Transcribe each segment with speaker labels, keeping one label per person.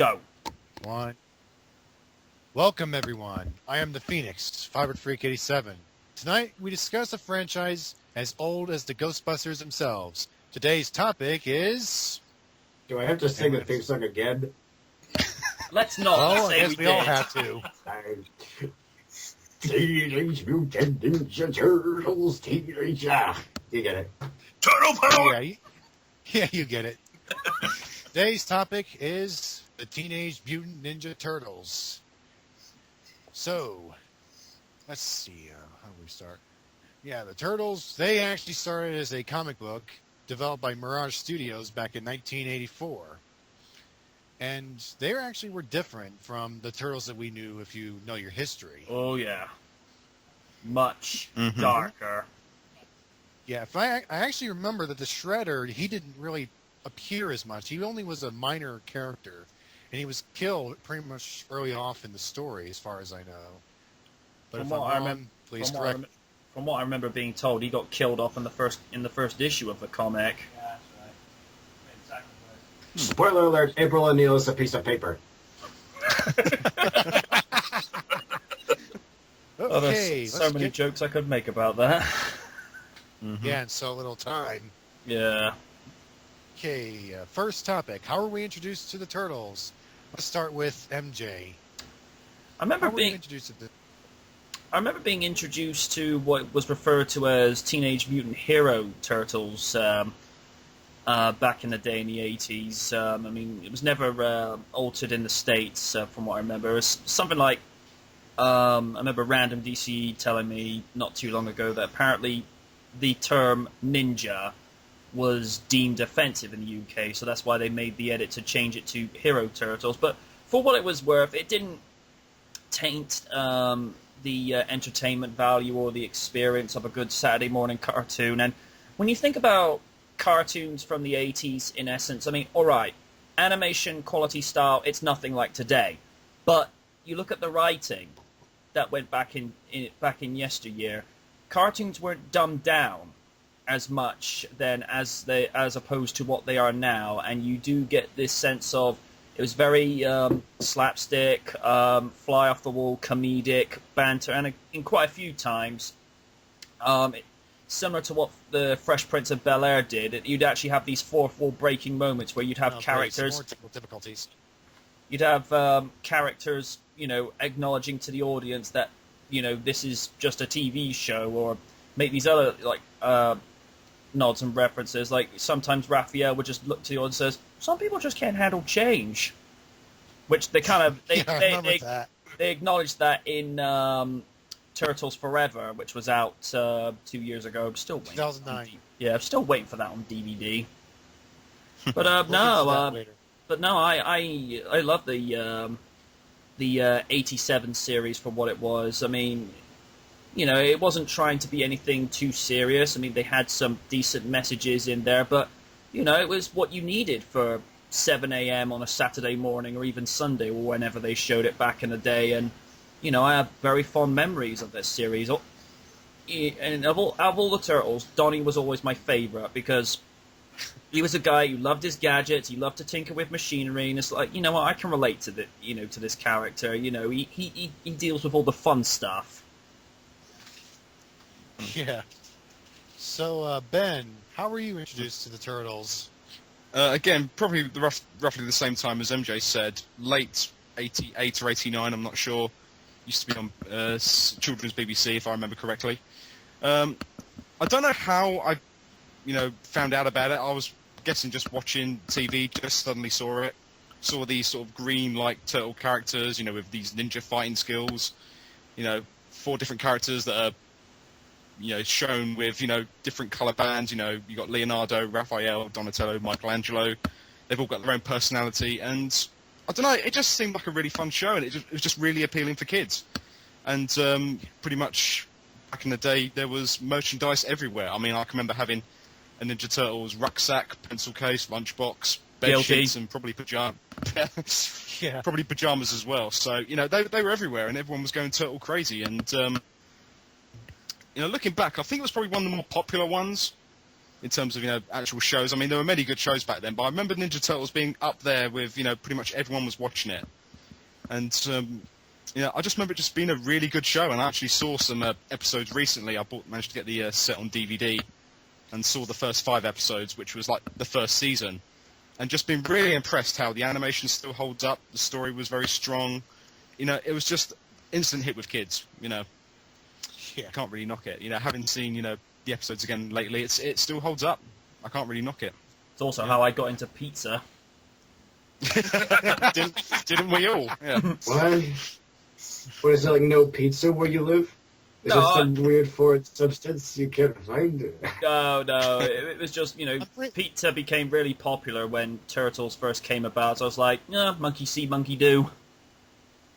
Speaker 1: Go.
Speaker 2: One. Welcome, everyone. I am the Phoenix, Fiber Freak 87. Tonight, we discuss a franchise as old as the Ghostbusters themselves. Today's topic is...
Speaker 3: Do I have to sing the theme song again?
Speaker 1: Let's not
Speaker 2: Oh, I
Speaker 1: say
Speaker 2: guess we all have to.
Speaker 3: Teenage Mutant Ninja Turtles, Teenage... Ah, you get it.
Speaker 1: Turtle power!
Speaker 2: Yeah, you get it. Today's topic is the Teenage Mutant Ninja Turtles. So, let's see, how do we start? Yeah, the Turtles, they actually started as a comic book developed by Mirage Studios back in 1984. And they actually were different from the Turtles that we knew if you know your history.
Speaker 1: Oh, yeah. Much darker.
Speaker 2: Yeah, I actually remember that the Shredder, he didn't really appear as much. He only was a minor character. And he was killed pretty much early off in the story, as far as I know. But if I'm wrong, please correct.
Speaker 1: From what I remember being told, he got killed off in the first issue of the comic.
Speaker 4: Yeah, that's right. Exactly right.
Speaker 3: Spoiler alert, April O'Neil is a piece of paper.
Speaker 1: Oh,
Speaker 2: Okay,
Speaker 1: there's so many jokes I could make about that.
Speaker 2: Yeah, in so little time.
Speaker 1: Yeah.
Speaker 2: Okay, first topic. How were we introduced to the Turtles? Let's start with MJ.
Speaker 1: I remember being introduced to what was referred to as Teenage Mutant Hero Turtles back in the day in the 80s. I mean, it was never altered in the States, from what I remember. It was something like, I remember Random DC telling me not too long ago that apparently the term ninja was deemed offensive in the UK, so that's why they made the edit to change it to Hero Turtles. But for what it was worth, it didn't taint the entertainment value or the experience of a good Saturday morning cartoon. And when you think about cartoons from the 80s, in essence, I mean, alright, animation, quality, style, it's nothing like today. But you look at the writing that went back in yesteryear, cartoons weren't dumbed down as much then as opposed to what they are now, and you do get this sense of it was very slapstick, fly off the wall, comedic banter, and in quite a few times, similar to what the Fresh Prince of Bel-Air did, you'd actually have these fourth wall breaking moments where you'd have characters.
Speaker 2: More technical difficulties.
Speaker 1: You'd have characters, acknowledging to the audience that this is just a TV show, or make these other nods and references. Like sometimes Raphael would just look to the audience and says, "Some people just can't handle change," which they kind of they acknowledged that in Turtles Forever, which was out 2 years ago. I'm still waiting.
Speaker 2: 2009.
Speaker 1: Yeah, I'm still waiting for that on DVD. But
Speaker 2: But
Speaker 1: no, I love the 87 series for what it was. I mean, it wasn't trying to be anything too serious. I mean, they had some decent messages in there, but, it was what you needed for 7 a.m. on a Saturday morning or even Sunday or whenever they showed it back in the day. And, I have very fond memories of this series. And of all the Turtles, Donnie was always my favorite because he was a guy who loved his gadgets, he loved to tinker with machinery, and it's like, what, I can relate to to this character. He deals with all the fun stuff.
Speaker 2: Yeah. So, Ben, how were you introduced to the Turtles?
Speaker 5: Again, probably roughly the same time as MJ said, late 88 or 89, I'm not sure. Used to be on children's BBC, if I remember correctly. I don't know how I, found out about it. I was guessing just watching TV, just suddenly saw it. Saw these sort of green-like turtle characters, with these ninja fighting skills. 4 different characters that are shown with, different colour bands. You got Leonardo, Raphael, Donatello, Michelangelo. They've all got their own personality, and I don't know, it just seemed like a really fun show, and it was just really appealing for kids. And pretty much back in the day, there was merchandise everywhere. I mean, I can remember having a Ninja Turtles rucksack, pencil case, lunchbox, bed sheets, and probably pajamas.
Speaker 2: Yeah.
Speaker 5: Probably pajamas as well. So, they were everywhere, and everyone was going turtle crazy. And looking back, I think it was probably one of the more popular ones. in terms of, actual shows. I mean, there were many good shows back then, but I remember Ninja Turtles being up there with, pretty much everyone was watching it. And, I just remember it just being a really good show, and I actually saw some episodes recently. I managed to get the set on DVD and saw the first 5 episodes, which was like the first season. And just been really impressed how the animation still holds up, the story was very strong. It was just instant hit with kids,
Speaker 2: Yeah.
Speaker 5: Can't really knock it. Having seen, the episodes again lately, it still holds up. I can't really knock it.
Speaker 1: It's also how I got into pizza.
Speaker 5: Didn't we all? Yeah.
Speaker 3: What? What is it, like no pizza where you live? Is
Speaker 1: No,
Speaker 3: it some weird foreign substance you can't find?
Speaker 1: No, it was just, pizza became really popular when Turtles first came about, so I was like, yeah, monkey see, monkey do.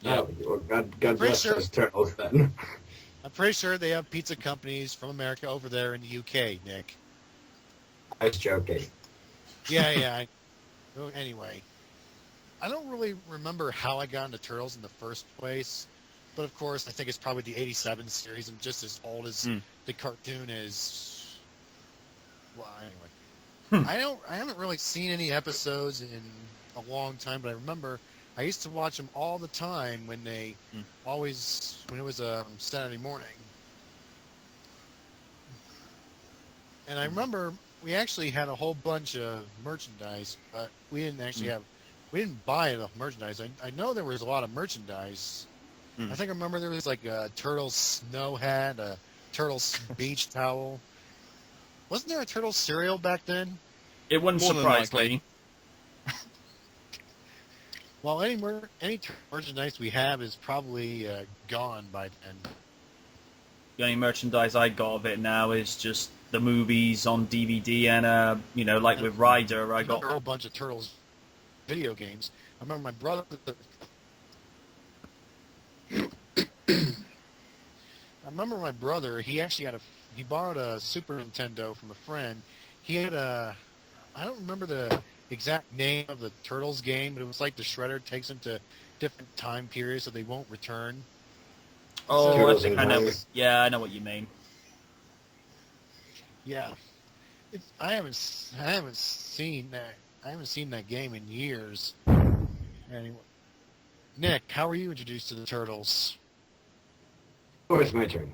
Speaker 3: Oh, well, God bless
Speaker 2: sure.
Speaker 3: those turtles then.
Speaker 2: I'm pretty sure they have pizza companies from America over there in the UK, Nick.
Speaker 3: I was joking.
Speaker 2: Yeah. Well, anyway, I don't really remember how I got into Turtles in the first place, but of course, I think it's probably the '87 series. I'm just as old as the cartoon is. Well, anyway, I haven't really seen any episodes in a long time, but I remember I used to watch them all the time when they when it was Saturday morning. And I remember we actually had a whole bunch of merchandise, but we didn't actually we didn't buy the merchandise. I know there was a lot of merchandise. I think I remember there was like a Turtles snow hat, a Turtles beach towel. Wasn't there a Turtles cereal back then?
Speaker 1: It wouldn't
Speaker 5: More than
Speaker 1: surprise
Speaker 5: likely.
Speaker 1: me.
Speaker 2: Well, any merchandise we have is probably gone by then.
Speaker 1: The only merchandise I got of it now is just the movies on DVD and, like with Ryder, I got...
Speaker 2: a whole bunch of Turtles video games. I remember my brother... he actually he borrowed a Super Nintendo from a friend. He had I don't remember the exact name of the Turtles game, but it was like the Shredder takes them to different time periods so they won't return.
Speaker 1: Oh, I
Speaker 3: Turtles
Speaker 1: think
Speaker 3: in
Speaker 1: I know.
Speaker 3: Time.
Speaker 1: Yeah, I know what you mean.
Speaker 2: Yeah, I haven't seen that. I haven't seen that game in years. Anyway, Nick, how were you introduced to the Turtles?
Speaker 3: Oh, it's my turn.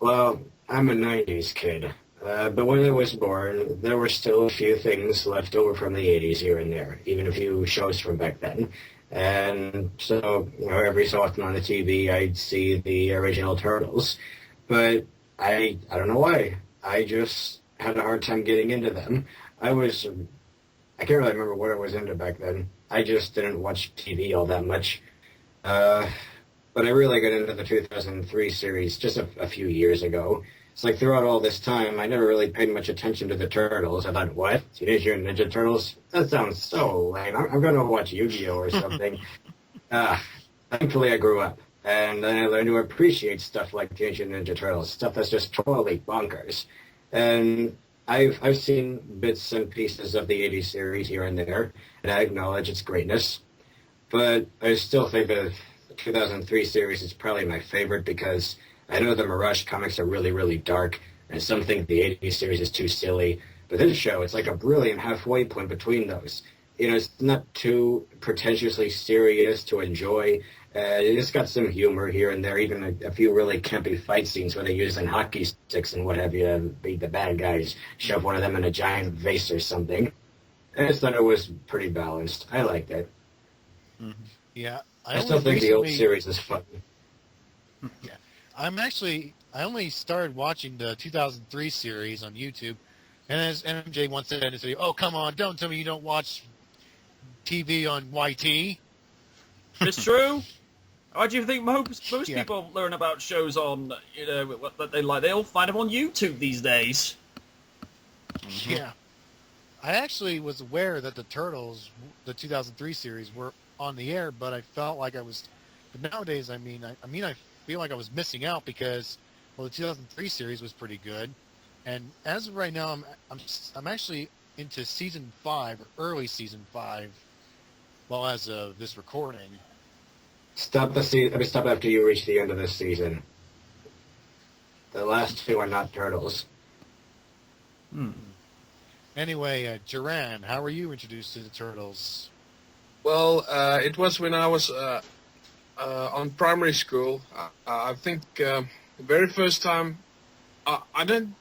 Speaker 3: Well, I'm a 90s kid. But when I was born, there were still a few things left over from the 80s here and there, even a few shows from back then. And so, every so often on the TV, I'd see the original Turtles. But I don't know why. I just had a hard time getting into them. I can't really remember what I was into back then. I just didn't watch TV all that much. But I really got into the 2003 series just a few years ago. It's like throughout all this time, I never really paid much attention to the Turtles. I thought, what? Teenage Mutant Ninja Turtles? That sounds so lame. I'm going to watch Yu-Gi-Oh! Or something. Thankfully, I grew up. And then I learned to appreciate stuff like Teenage Mutant Ninja Turtles, stuff that's just totally bonkers. And I've seen bits and pieces of the 80s series here and there, and I acknowledge its greatness. But I still think that the 2003 series is probably my favorite because I know the Mirage comics are really, really dark, and some think the 80s series is too silly. But this show, it's like a brilliant halfway point between those. It's not too pretentiously serious to enjoy. It's got some humor here and there, even a few really campy fight scenes where they're using hockey sticks and what have you to beat the bad guys, shove one of them in a giant vase or something. I just thought it was pretty balanced. I liked it.
Speaker 2: Mm-hmm. Yeah.
Speaker 3: I still think the old series is fun.
Speaker 2: Yeah. I only started watching the 2003 series on YouTube, and as MJ once said in his video, oh, come on, don't tell me you don't watch TV on YT.
Speaker 1: It's true. How do you think most people learn about shows on, what they like? They all find them on YouTube these days.
Speaker 2: Mm-hmm. Yeah. I actually was aware that the Turtles, the 2003 series, were on the air, but I felt like I was... But nowadays, I feel like I was missing out because, well, the 2003 series was pretty good. And as of right now, I'm actually into Season 5, or early Season 5, well, as of this recording.
Speaker 3: Stop after you reach the end of this season. The last two are not Turtles.
Speaker 2: Anyway, Duran, how were you introduced to the Turtles?
Speaker 6: Well, it was when I was on primary school. I think the very first time I didn't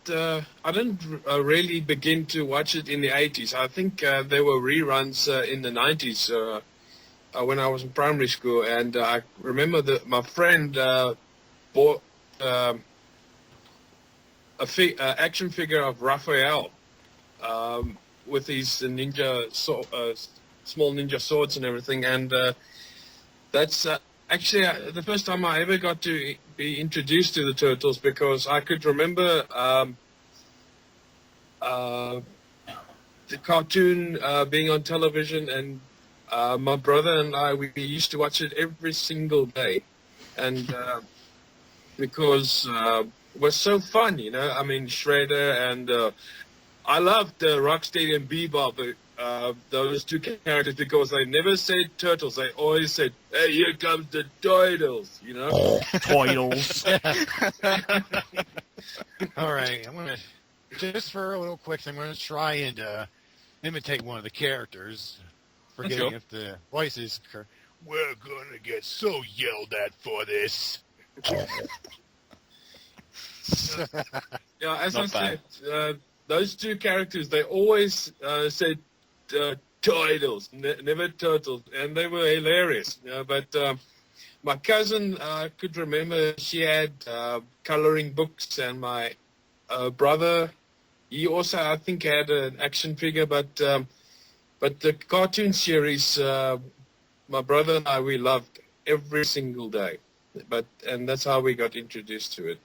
Speaker 6: really begin to watch it in the 80s. I think there were reruns in the 90s when I was in primary school, and I remember that my friend bought action figure of Raphael with his small ninja swords and everything, and that's actually the first time I ever got to be introduced to the Turtles, because I could remember the cartoon being on television, and my brother and I, we used to watch it every single day, and because it was so fun, you know. I mean, Shredder and I loved Rocksteady and Bebop, those two characters, because they never said turtles. They always said, "Hey, here comes the Turtles," you know.
Speaker 1: Toidles.
Speaker 2: All right, I'm gonna just for a little quick thing. I'm gonna try and imitate one of the characters, forgetting
Speaker 5: Sure.
Speaker 2: if the voice is. We're gonna get so yelled at for this.
Speaker 6: Yeah, as
Speaker 5: Not
Speaker 6: I said, those two characters, they always said Turtles, never Turtles, and they were hilarious. You know, but my cousin could remember, she had coloring books, and my brother, he also, I think, had an action figure, but the cartoon series, my brother and I, we loved every single day. And that's how we got introduced to it.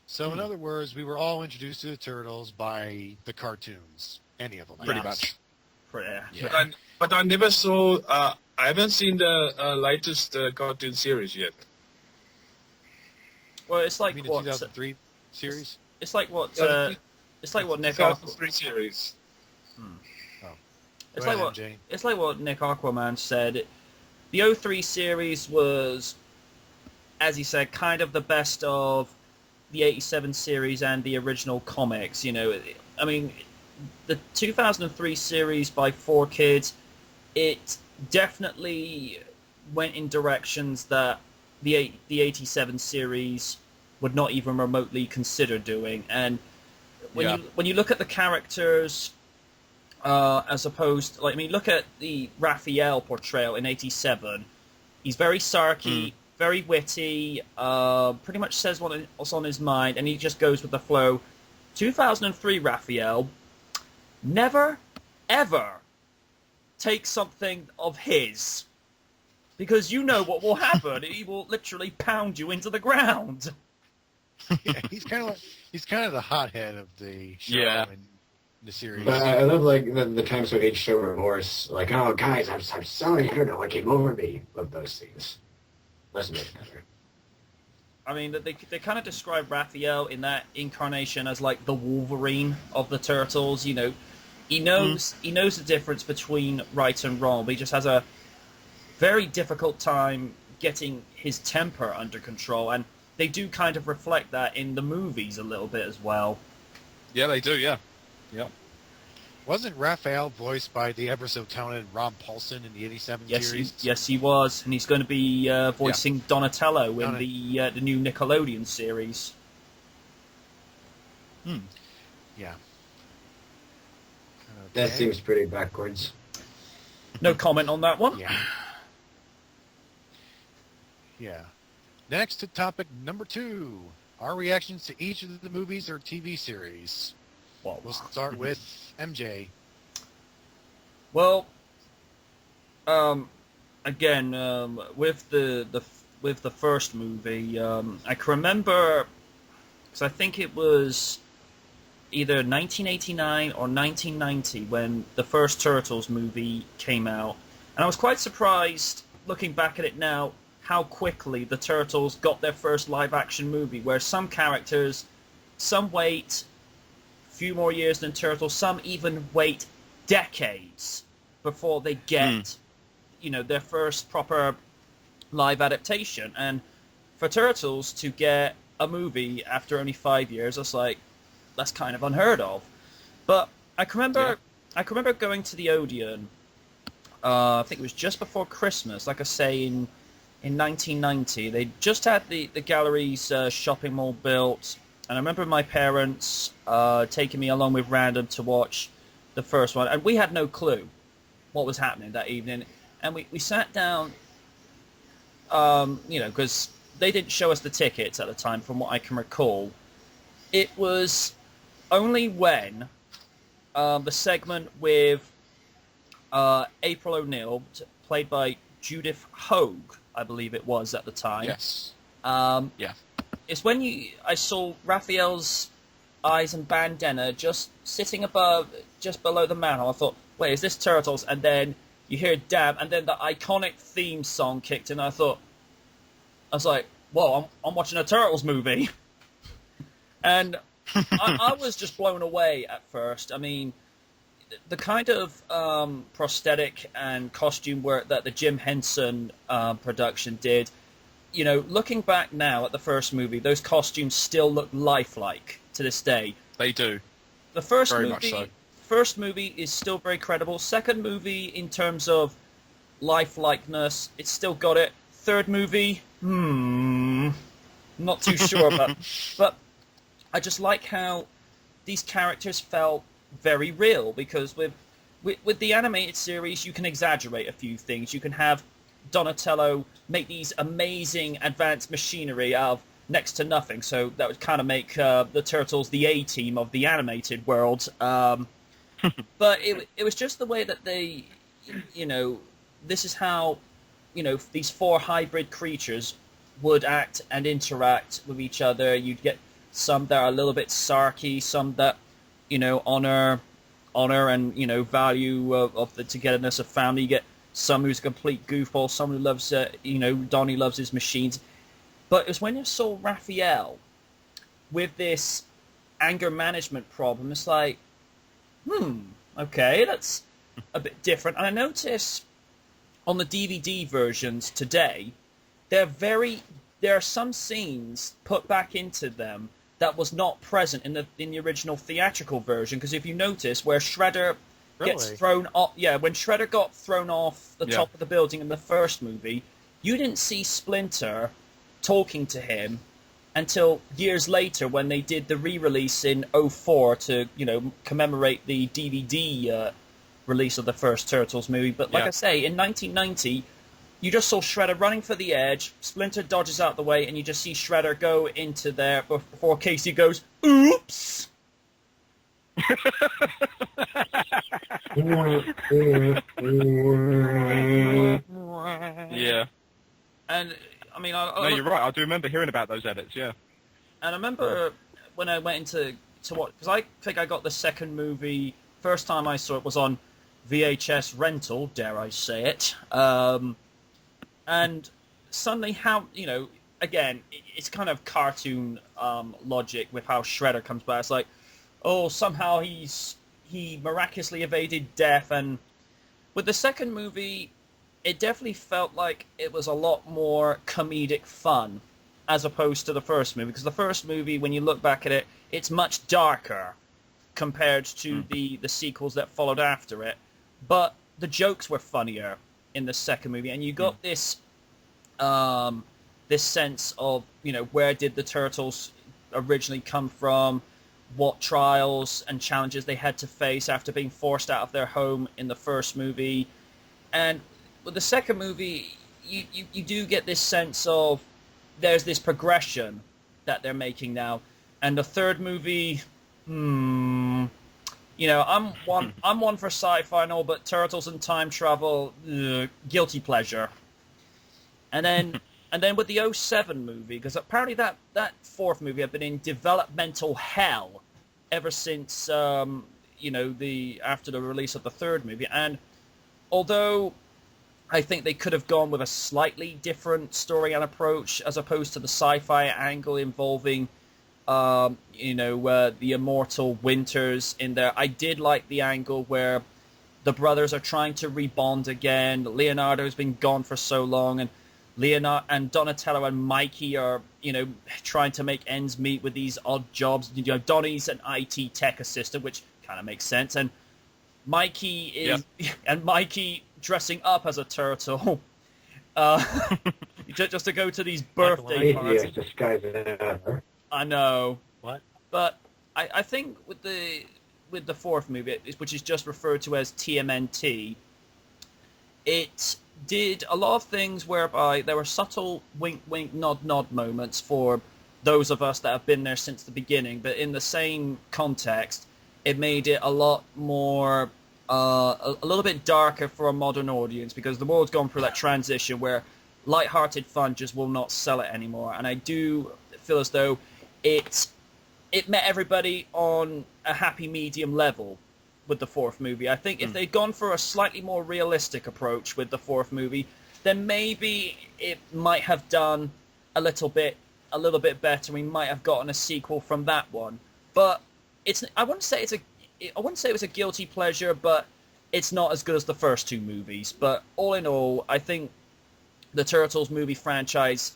Speaker 2: So, in other words, we were all introduced to the Turtles by the cartoons. Any of them.
Speaker 5: Pretty
Speaker 1: Yes.
Speaker 5: much.
Speaker 1: Yeah.
Speaker 6: But I never saw. I haven't seen the latest cartoon series yet.
Speaker 1: Well, it's
Speaker 2: I
Speaker 1: like
Speaker 2: mean, the
Speaker 1: what
Speaker 2: 2003 series?
Speaker 1: it's like what
Speaker 6: Yeah,
Speaker 1: it's like what Nick
Speaker 6: 2003 series.
Speaker 1: it's
Speaker 2: Go
Speaker 1: like
Speaker 2: ahead,
Speaker 1: what
Speaker 2: MJ.
Speaker 1: it's like what Nick Aquaman said. The '03 series was, as he said, kind of the best of the '87 series and the original comics. You know, I mean, the 2003 series by 4Kids, it definitely went in directions that the '87 series would not even remotely consider doing. And when you look at the characters, as opposed, like, I mean, look at the Raphael portrayal in '87. He's very sarky, very witty, pretty much says what's on his mind, and he just goes with the flow. 2003 Raphael never, ever take something of his, because you know what will happen. He will literally pound you into the ground.
Speaker 2: Yeah, he's kind of the hothead of the show
Speaker 5: Yeah.
Speaker 2: and the series.
Speaker 3: But I love like the times when he'd show remorse, like, "Oh, guys, I'm sorry, I don't know what came over me." Love those scenes. Let's make it better.
Speaker 1: I mean, they kind of describe Raphael in that incarnation as like the Wolverine of the Turtles. You know, he knows the difference between right and wrong, but he just has a very difficult time getting his temper under control, and they do kind of reflect that in the movies a little bit as well.
Speaker 5: Yeah, they do. Yeah. Yeah.
Speaker 2: Wasn't Raphael voiced by the ever so talented Ron Paulson in the '87 series?
Speaker 1: Yes, he was, and he's going to be voicing Donatello in the new Nickelodeon series.
Speaker 2: Yeah.
Speaker 3: That
Speaker 2: Okay.
Speaker 3: seems pretty backwards.
Speaker 1: No comment on that one.
Speaker 2: Yeah. Yeah. Next to topic number 2. Our reactions to each of the movies or TV series.
Speaker 1: Well,
Speaker 2: We'll start with MJ.
Speaker 1: Well, again, with the first movie, I can remember, because I think it was either 1989 or 1990 when the first Turtles movie came out, and I was quite surprised, looking back at it now, how quickly the Turtles got their first live-action movie, where some characters, some wait few more years than Turtles, some even wait decades before they get, their first proper live adaptation. And for Turtles to get a movie after only 5 years, that's kind of unheard of. But I can remember,
Speaker 5: Yeah.
Speaker 1: I can remember going to the Odeon. I think it was just before Christmas, like I say, in 1990. They just had the gallery's shopping mall built, and I remember my parents taking me along with Random to watch the first one, and we had no clue what was happening that evening. And we sat down, because they didn't show us the tickets at the time, from what I can recall. It was only when the segment with April O'Neil, played by Judith Hogue, I believe it was at the time.
Speaker 5: Yes. Yeah.
Speaker 1: It's when I saw Raphael's eyes and bandana just sitting just below the manhole. I thought, wait, is this Turtles? And then you hear Dab, and then the iconic theme song kicked in. I was like, whoa, I'm watching a Turtles movie. And I was just blown away at first. I mean, the kind of prosthetic and costume work that the Jim Henson production did, looking back now at the first movie, those costumes still look lifelike to this day.
Speaker 5: They do.
Speaker 1: The first
Speaker 5: Very
Speaker 1: movie,
Speaker 5: much so.
Speaker 1: First movie is still very credible. Second movie, in terms of lifelikeness, it's still got it. Third movie, not too sure about. But I just like how these characters felt very real, because with the animated series, you can exaggerate a few things. You can have Donatello make these amazing advanced machinery out of next to nothing, so that would kind of make the Turtles the A-team of the animated world. But it was just the way that they, this is how, these four hybrid creatures would act and interact with each other. You'd get some that are a little bit sarky, some that, honor and, value of the togetherness of family. You get some who's a complete goofball, someone who loves, Donnie loves his machines. But it was when you saw Raphael with this anger management problem, it's like, okay, that's a bit different. And I notice on the DVD versions today, there are some scenes put back into them that was not present in the original theatrical version. Because if you notice, where Shredder gets thrown off, when Shredder got thrown off the top of the building in the first movie, you didn't see Splinter talking to him until years later, when they did the re-release in 2004 to commemorate the DVD release of the first Turtles movie. But like I say, in 1990, you just saw Shredder running for the edge, Splinter dodges out the way, and you just see Shredder go into there before Casey goes, oops!
Speaker 5: Yeah.
Speaker 1: And, I mean...
Speaker 5: No, you're right. I do remember hearing about those edits, yeah.
Speaker 1: And I remember when I went to watch... Because I think I got the second movie... First time I saw it was on VHS rental, dare I say it. And suddenly how... again, it's kind of cartoon logic with how Shredder comes by. It's like, oh, somehow he miraculously evaded death. And with the second movie, it definitely felt like it was a lot more comedic fun as opposed to the first movie. Because the first movie, when you look back at it, it's much darker compared to the sequels that followed after it. But the jokes were funnier in the second movie. And you got this sense of, where did the Turtles originally come from? What trials and challenges they had to face after being forced out of their home in the first movie. And with the second movie, you do get this sense of there's this progression that they're making now. And the third movie, I'm one for sci-fi and all, but Turtles and time travel, guilty pleasure. And then with the 2007 movie, because apparently that fourth movie had been in developmental hell ever since after the release of the third movie. And although I think they could have gone with a slightly different story and approach as opposed to the sci-fi angle involving the immortal Winters in there, I did like the angle where the brothers are trying to rebond again. Leonardo's been gone for so long, and Leonardo and Donatello and Mikey are, trying to make ends meet with these odd jobs. Donnie's an IT tech assistant, which kind of makes sense. And Mikey is and Mikey dressing up as a turtle, just to go to these birthday parties.
Speaker 3: Easiest disguise ever.
Speaker 1: I know.
Speaker 2: What?
Speaker 1: But I think with the fourth movie, which is just referred to as TMNT, it did a lot of things whereby there were subtle wink, wink, nod, nod moments for those of us that have been there since the beginning, but in the same context, it made it a lot more, a little bit darker for a modern audience, because the world's gone through that transition where light-hearted fun just will not sell it anymore. And I do feel as though it met everybody on a happy medium level with the fourth movie. I think if they'd gone for a slightly more realistic approach with the fourth movie, then maybe it might have done a little bit better. We might have gotten a sequel from that one. But I wouldn't say it was a guilty pleasure, but it's not as good as the first two movies. But all in all, I think the Turtles movie franchise,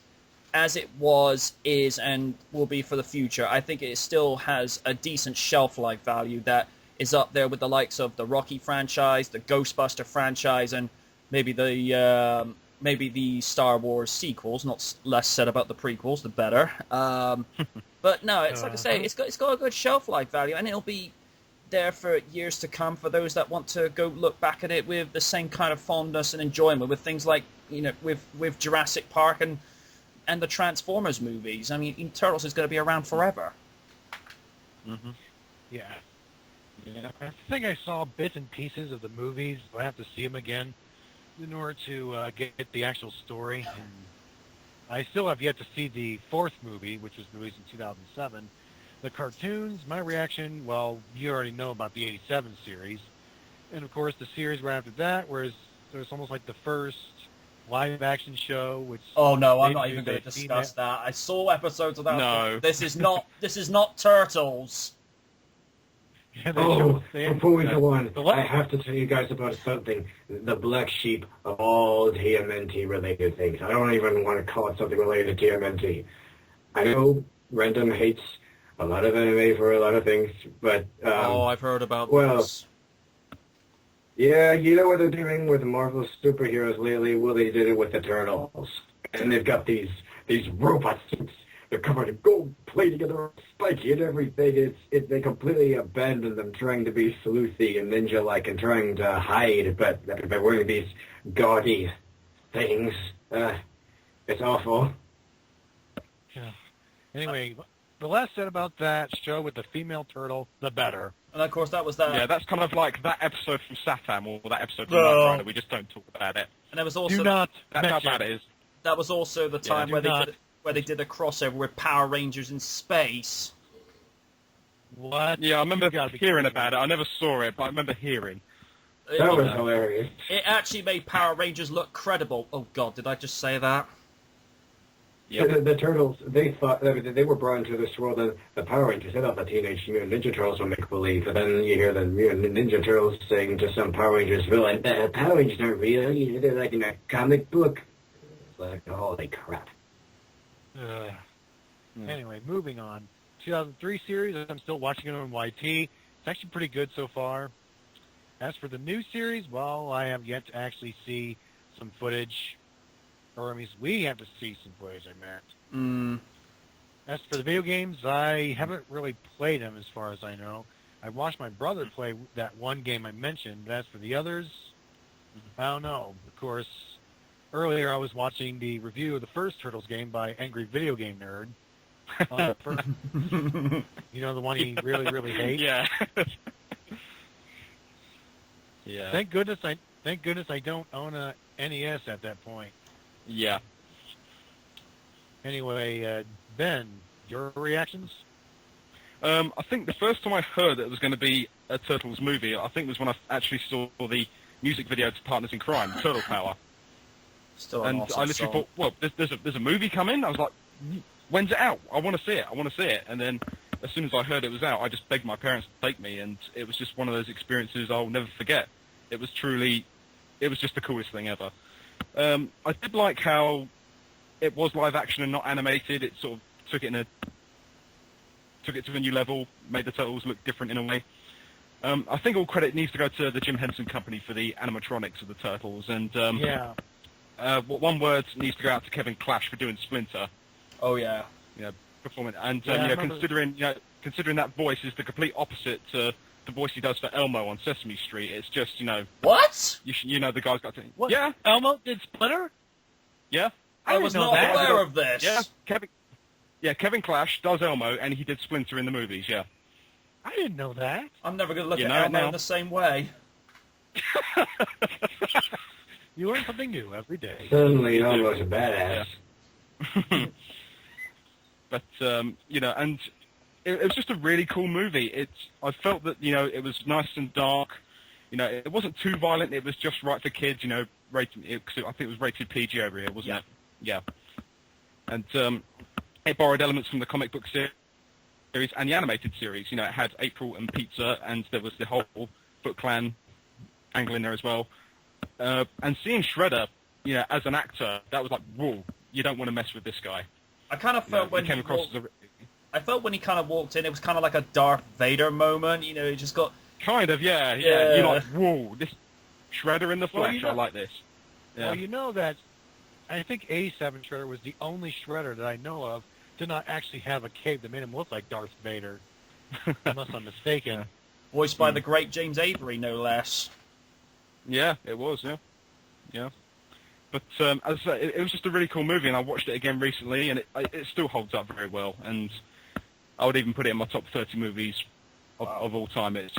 Speaker 1: as it was, is, and will be for the future, I think it still has a decent shelf life value that is up there with the likes of the Rocky franchise, the Ghostbuster franchise, and maybe the Star Wars sequels. Not less said about the prequels, the better. But no, it's like I say, it's got a good shelf life value, and it'll be there for years to come for those that want to go look back at it with the same kind of fondness and enjoyment with things like, with Jurassic Park and the Transformers movies. I mean, Turtles is going to be around forever.
Speaker 5: Mm-hmm.
Speaker 2: Yeah. I think I saw bits and pieces of the movies. I have to see them again in order to get the actual story. And I still have yet to see the fourth movie, which was released in 2007. The cartoons, my reaction, well, you already know about the 87 series. And, of course, the series right after that, whereas there's almost like the first live-action show, which...
Speaker 1: Oh, no, I'm not even going to discuss that. I saw episodes of that.
Speaker 5: No.
Speaker 1: This is not Turtles.
Speaker 2: Yeah,
Speaker 3: before we go on, I have to tell you guys about something. The black sheep of all TMNT-related things. I don't even want to call it something related to TMNT. I know Random hates a lot of anime for a lot of things, but...
Speaker 1: I've heard about this.
Speaker 3: Yeah, you know what they're doing with the Marvel superheroes lately? Well, they did it with the Turtles. And they've got these robot suits. They're covered in gold plating and they're spiky and everything. They completely abandoned them trying to be sleuthy and ninja-like and trying to hide, but by wearing these gaudy things. It's awful.
Speaker 2: Yeah. Anyway, the less said about that show with the female turtle, the better.
Speaker 1: And of course, that was that.
Speaker 5: Yeah, that's kind of like that episode from Satam or that episode from Knight Rider. We just don't talk about it.
Speaker 1: And there was also
Speaker 5: That's how bad it is.
Speaker 1: That was also the time where they did a crossover with Power Rangers in space.
Speaker 2: What?
Speaker 5: Yeah, I remember hearing about it. I never saw it, but I remember hearing.
Speaker 3: That was hilarious.
Speaker 1: It actually made Power Rangers look credible. Oh God, did I just say that?
Speaker 3: Yep. The Turtles, they thought they were brought into this world, and the Power Rangers, they thought the Teenage Mutant Ninja Turtles were make-believe, and then you hear the Mutant Ninja Turtles saying to some Power Rangers villain, the Power Rangers aren't real, they're like in a comic book. It's like, holy crap.
Speaker 2: Anyway, moving on. 2003 series, I'm still watching it on YT. It's actually pretty good so far. As for the new series, well, I have yet to actually see some footage. Or, I mean, we have to see some footage, I meant. As for the video games, I haven't really played them as far as I know. I watched my brother play that one game I mentioned, but as for the others, I don't know. Of course, earlier I was watching the review of the first Turtles game by Angry Video Game Nerd. You know, the one he really, really hates?
Speaker 5: Yeah. Yeah.
Speaker 2: Thank goodness I don't own a NES at that point.
Speaker 5: Yeah.
Speaker 2: Anyway, Ben, your reactions?
Speaker 5: I think the first time I heard that it was going to be a Turtles movie, I think was when I actually saw the music video to Partners in Crime, Turtle Power.
Speaker 1: Still
Speaker 5: and
Speaker 1: awesome
Speaker 5: I literally thought, well, there's a movie coming? I was like, when's it out? I want to see it. And then as soon as I heard it was out, I just begged my parents to take me, and it was just one of those experiences I'll never forget. It was just the coolest thing ever. I did like how it was live action and not animated. It sort of took it to a new level, made the Turtles look different in a way. I think all credit needs to go to the Jim Henson Company for the animatronics of the Turtles, and one word needs to go out to Kevin Clash for doing Splinter.
Speaker 1: Oh yeah.
Speaker 5: Performing, and
Speaker 2: Yeah,
Speaker 5: considering that voice is the complete opposite to the voice he does for Elmo on Sesame Street. It's just
Speaker 1: What?
Speaker 5: the guy's got to.
Speaker 2: What?
Speaker 5: Yeah,
Speaker 2: Elmo did Splinter?
Speaker 5: yeah,
Speaker 1: I was
Speaker 2: didn't know
Speaker 1: not
Speaker 2: that.
Speaker 1: aware of this.
Speaker 5: yeah. Kevin Clash does Elmo, and he did Splinter in the movies. Yeah.
Speaker 2: I didn't know that.
Speaker 1: I'm never going to look
Speaker 5: You
Speaker 1: at
Speaker 5: know it
Speaker 1: Elmo
Speaker 5: now.
Speaker 1: in the same way.
Speaker 2: You learn something new every day.
Speaker 3: Suddenly, Elmo's a badass.
Speaker 5: But and it was just a really cool movie. I felt that it was nice and dark. It wasn't too violent. It was just right for kids. Rated. I think it was rated PG over here, wasn't it? Yeah. And it borrowed elements from the comic book series and the animated series. It had April and Pizza, and there was the whole Foot Clan angle in there as well. And seeing Shredder, as an actor, that was like, whoa, you don't want to mess with this guy.
Speaker 1: I kind of felt when
Speaker 5: he came across as
Speaker 1: I felt when he kind of walked in, it was kind of like a Darth Vader moment. He just got...
Speaker 5: kind of, yeah.
Speaker 1: Yeah.
Speaker 5: You're like, whoa, this Shredder in the
Speaker 2: Well,
Speaker 5: flesh, I like this. Yeah.
Speaker 2: Well, you know that I think 87 Shredder was the only Shredder that I know of to not actually have a cape that made him look like Darth Vader, unless I'm mistaken.
Speaker 1: Voiced by the great James Avery, no less.
Speaker 5: Yeah, it was, yeah. But as I say, it was just a really cool movie, and I watched it again recently, and it still holds up very well. And I would even put it in my top 30 movies of all time. It's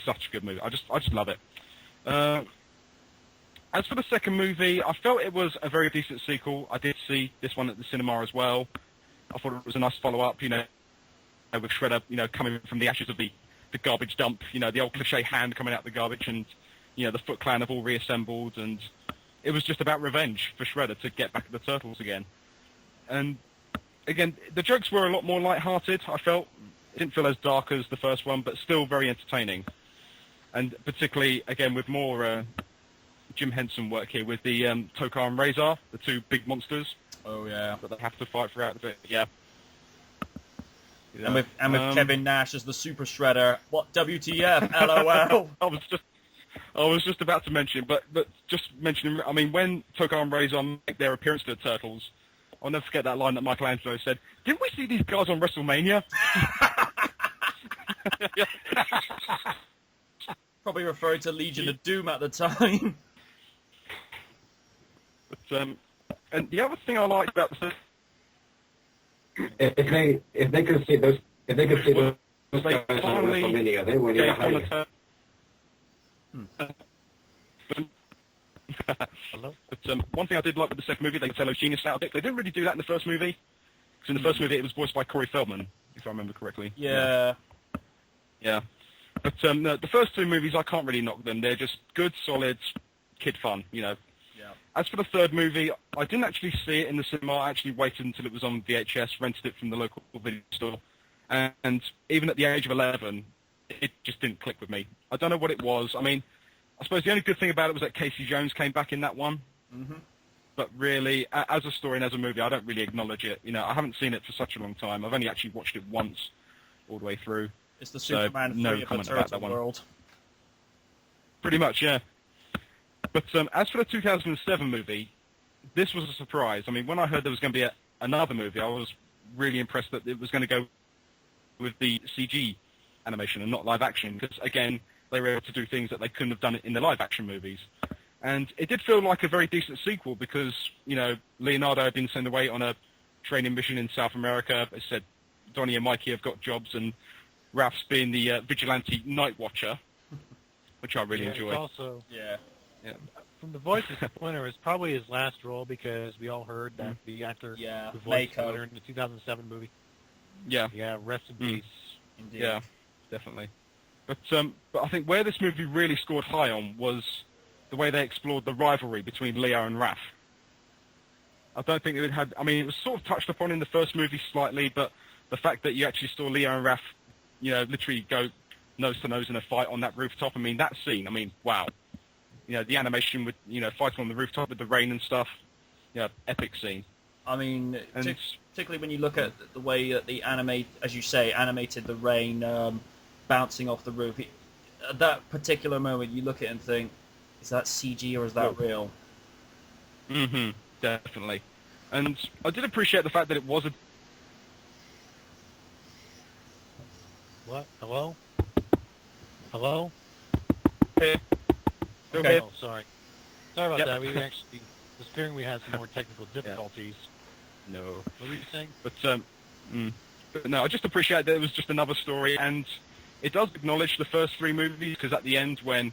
Speaker 5: such a good movie. I just love it. As for the second movie, I felt it was a very decent sequel. I did see this one at the cinema as well. I thought it was a nice follow-up, with Shredder, coming from the ashes of the garbage dump, the old cliche hand coming out the garbage, and the Foot Clan have all reassembled, and it was just about revenge for Shredder to get back at the Turtles again. And again, the jokes were a lot more light-hearted, I felt. It didn't feel as dark as the first one, but still very entertaining. And particularly, again, with more Jim Henson work here with the Tokar and Razor, the two big monsters.
Speaker 1: Oh, yeah.
Speaker 5: That they have to fight throughout the bit. Yeah.
Speaker 1: And with Kevin Nash as the Super Shredder, what WTF? LOL.
Speaker 5: I was just about to mention, but just mentioning, I mean, when Tokar and Razor make their appearance to the Turtles, I'll never forget that line that Michelangelo said, "Didn't we see these guys on WrestleMania?"
Speaker 1: Probably referring to Legion of Doom at the time.
Speaker 5: But, and the other thing I liked about the
Speaker 3: If they could see those guys on
Speaker 5: finally
Speaker 3: WrestleMania, they wouldn't even hide.
Speaker 2: Hello?
Speaker 5: But one thing I did like with the second movie, they could tell those genius out of it. They didn't really do that in the first movie, because in the first movie it was voiced by Corey Feldman, if I remember correctly.
Speaker 1: Yeah.
Speaker 5: Yeah. But no, the first two movies, I can't really knock them. They're just good, solid, kid fun,
Speaker 1: Yeah.
Speaker 5: As for the third movie, I didn't actually see it in the cinema. I actually waited until it was on VHS, rented it from the local video store. And even at the age of 11, it just didn't click with me. I don't know what it was. I mean, I suppose the only good thing about it was that Casey Jones came back in that one.
Speaker 1: Mm-hmm.
Speaker 5: But really, as a story and as a movie, I don't really acknowledge it. I haven't seen it for such a long time. I've only actually watched it once all the way through.
Speaker 1: It's the
Speaker 5: So,
Speaker 1: Superman 3
Speaker 5: no
Speaker 1: of the
Speaker 5: comment about that
Speaker 1: Turtle
Speaker 5: one.
Speaker 1: world.
Speaker 5: Pretty much, yeah. But as for the 2007 movie, this was a surprise. I mean, when I heard there was going to be another movie, I was really impressed that it was going to go with the CG animation and not live action, because, again, they were able to do things that they couldn't have done in the live action movies. And it did feel like a very decent sequel because, Leonardo had been sent away on a training mission in South America. They said Donnie and Mikey have got jobs, and Ralph's being the vigilante night watcher, which I really enjoyed.
Speaker 2: Also,
Speaker 1: Yeah.
Speaker 2: from the voice of Splinter, is probably his last role because we all heard that the actor
Speaker 1: Yeah.
Speaker 2: who voiced
Speaker 1: Mako.
Speaker 2: Splinter in the 2007 movie.
Speaker 5: Yeah.
Speaker 2: Yeah, rest in peace.
Speaker 1: Indeed.
Speaker 5: Yeah, definitely. But I think where this movie really scored high on was the way they explored the rivalry between Leo and Raph. I don't think it had. I mean, it was sort of touched upon in the first movie slightly, but the fact that you actually saw Leo and Raph, literally go nose to nose in a fight on that rooftop. I mean, that scene. I mean, wow. The animation with fighting on the rooftop with the rain and stuff. Yeah, epic scene.
Speaker 1: I mean,
Speaker 5: And
Speaker 1: particularly when you look at the way that the animated the rain bouncing off the roof. at that particular moment, you look at it and think, is that CG or is that real?
Speaker 5: Mm-hmm. Definitely. And I did appreciate the fact that it was a...
Speaker 2: What? Hello? Hello?
Speaker 5: Okay.
Speaker 2: Oh, sorry. Sorry about
Speaker 5: Yep.
Speaker 2: that. We actually was fearing we had some more technical difficulties.
Speaker 5: No.
Speaker 2: What were you saying?
Speaker 5: But no, I just appreciate that it was just another story, and it does acknowledge the first three movies, because at the end when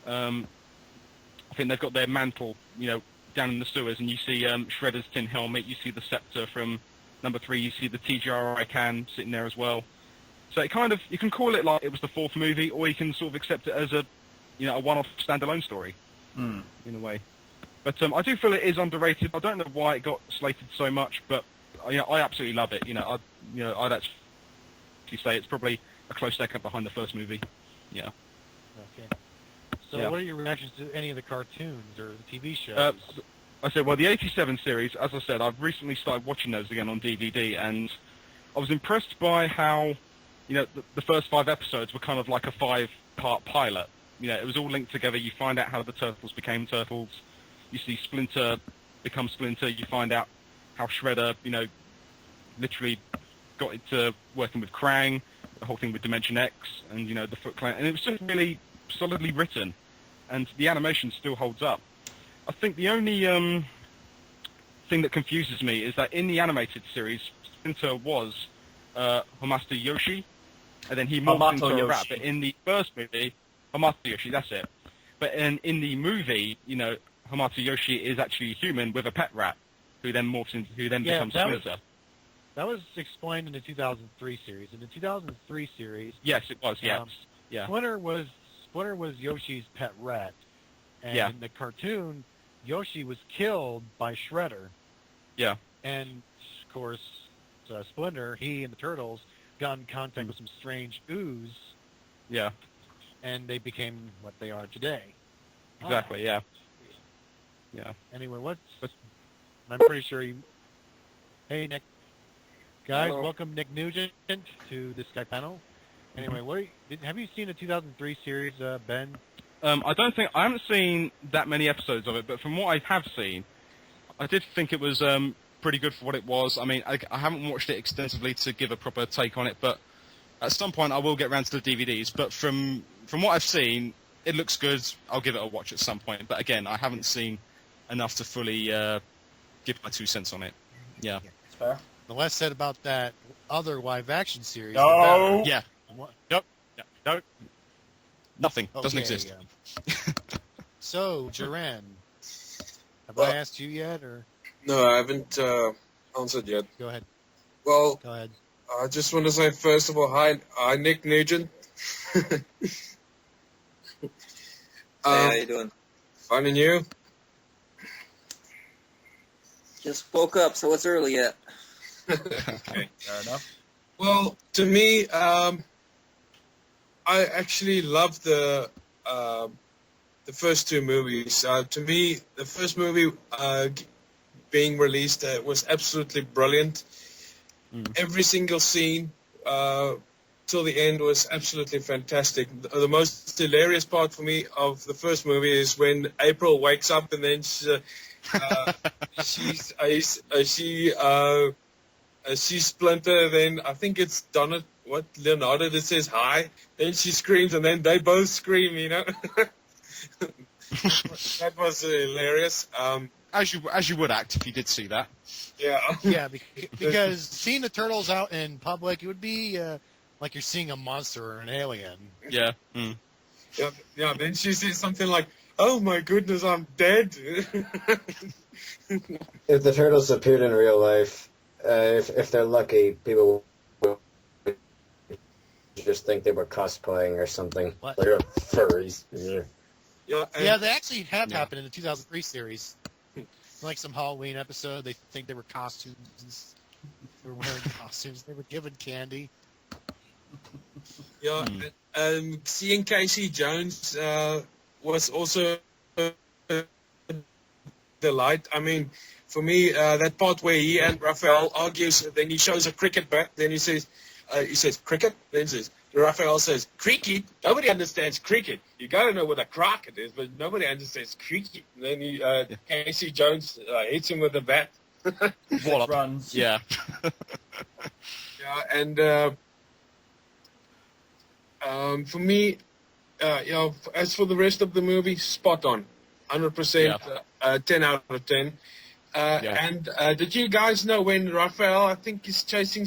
Speaker 5: I think they've got their mantle, down in the sewers, and you see Shredder's tin helmet, you see the scepter from number 3, you see the TGRI can sitting there as well. So it kind of, you can call it like it was the fourth movie, or you can sort of accept it as a one-off standalone story, in a way. But I do feel it is underrated. I don't know why it got slated so much, but I absolutely love it. I'd actually say it's probably a close second behind the first movie. Yeah.
Speaker 2: Okay. So
Speaker 5: Yeah.
Speaker 2: what are your reactions to any of the cartoons or the TV shows?
Speaker 5: I said, well, the 87 series, as I said, I've recently started watching those again on DVD, and I was impressed by how, the first 5 episodes were kind of like a 5-part pilot. It was all linked together. You find out how the Turtles became Turtles. You see Splinter become Splinter. You find out how Shredder, literally got into working with Krang, the whole thing with Dimension X, and, the Foot Clan. And it was just really solidly written, and the animation still holds up. I think the only thing that confuses me is that in the animated series, Splinter was Hamato Yoshi, and then he morphed into a rat. But in the first movie, Hamato Yoshi, that's it. But in the movie, Hamato Yoshi is actually human with a pet rat, who then morphs into, who then becomes Splinter.
Speaker 2: That was explained in the 2003 series. In the 2003 series,
Speaker 5: yes, it was. Yes, yeah.
Speaker 2: Splinter was Yoshi's pet rat, and in the cartoon, Yoshi was killed by Shredder.
Speaker 5: Yeah.
Speaker 2: And of course, Splinter, he and the Turtles got in contact with some strange ooze.
Speaker 5: Yeah.
Speaker 2: And they became what they are today.
Speaker 5: Exactly. Yeah. Yeah.
Speaker 2: Anyway, I'm pretty sure you. Hey, Nick. Guys,
Speaker 6: Hello.
Speaker 2: welcome Nick Nugent to the Skype panel. Anyway, have you seen the 2003 series, Ben?
Speaker 5: I haven't seen that many episodes of it, but from what I have seen, I did think it was pretty good for what it was. I mean, I haven't watched it extensively to give a proper take on it, but at some point I will get around to the DVDs. But from what I've seen, it looks good. I'll give it a watch at some point. But again, I haven't seen enough to fully give my 2 cents on it. Yeah.
Speaker 1: That's fair.
Speaker 2: The less said about that other live-action series.
Speaker 1: No.
Speaker 5: Yeah. Nope. Nope. Nothing. Doesn't
Speaker 2: Okay,
Speaker 5: exist.
Speaker 2: So, Duran, have I asked you yet, or
Speaker 6: No, I haven't answered yet.
Speaker 2: go ahead?
Speaker 6: Well,
Speaker 2: Go ahead.
Speaker 6: I just want to say, first of all, hi Nick Nugent.
Speaker 7: Hey, how you doing?
Speaker 6: Fine, and you?
Speaker 7: Just woke up, so it's early yet.
Speaker 1: Okay, fair enough.
Speaker 6: Well, to me, I actually love the first 2 movies. To me, the first movie being released was absolutely brilliant. Every single scene till the end was absolutely fantastic. The most hilarious part for me of the first movie is when April wakes up and then she's Splinter. Then I think it's Leonardo that says hi. Then she screams, and then they both scream. That was hilarious.
Speaker 5: As you would act if you did see that.
Speaker 6: Yeah.
Speaker 2: Yeah, because seeing the Turtles out in public, it would be like you're seeing a monster or an alien.
Speaker 5: Yeah.
Speaker 6: Yeah. Then she says something like, "Oh my goodness, I'm dead."
Speaker 3: If the turtles appeared in real life, if they're lucky, people will just think they were cosplaying or something.
Speaker 2: What?
Speaker 3: They're furries. Yeah.
Speaker 2: Yeah, they actually have happened in the 2003 series. Like some Halloween episode, they think they were costumes. They were wearing costumes. They were given candy.
Speaker 6: Yeah, seeing Casey Jones was also a delight. I mean, for me, that part where he and Raphael argues, then he shows a cricket bat, then he says cricket, then he says, Raphael says, cricket? Nobody understands cricket. You got to know what a cricket is, but nobody understands cricket. And then Casey Jones hits him with a bat.
Speaker 5: Wallop.
Speaker 1: Runs.
Speaker 5: Yeah.
Speaker 6: Yeah, and for me, as for the rest of the movie, spot on. 100%, 10 out of 10. And did you guys know when Raphael, I think he's chasing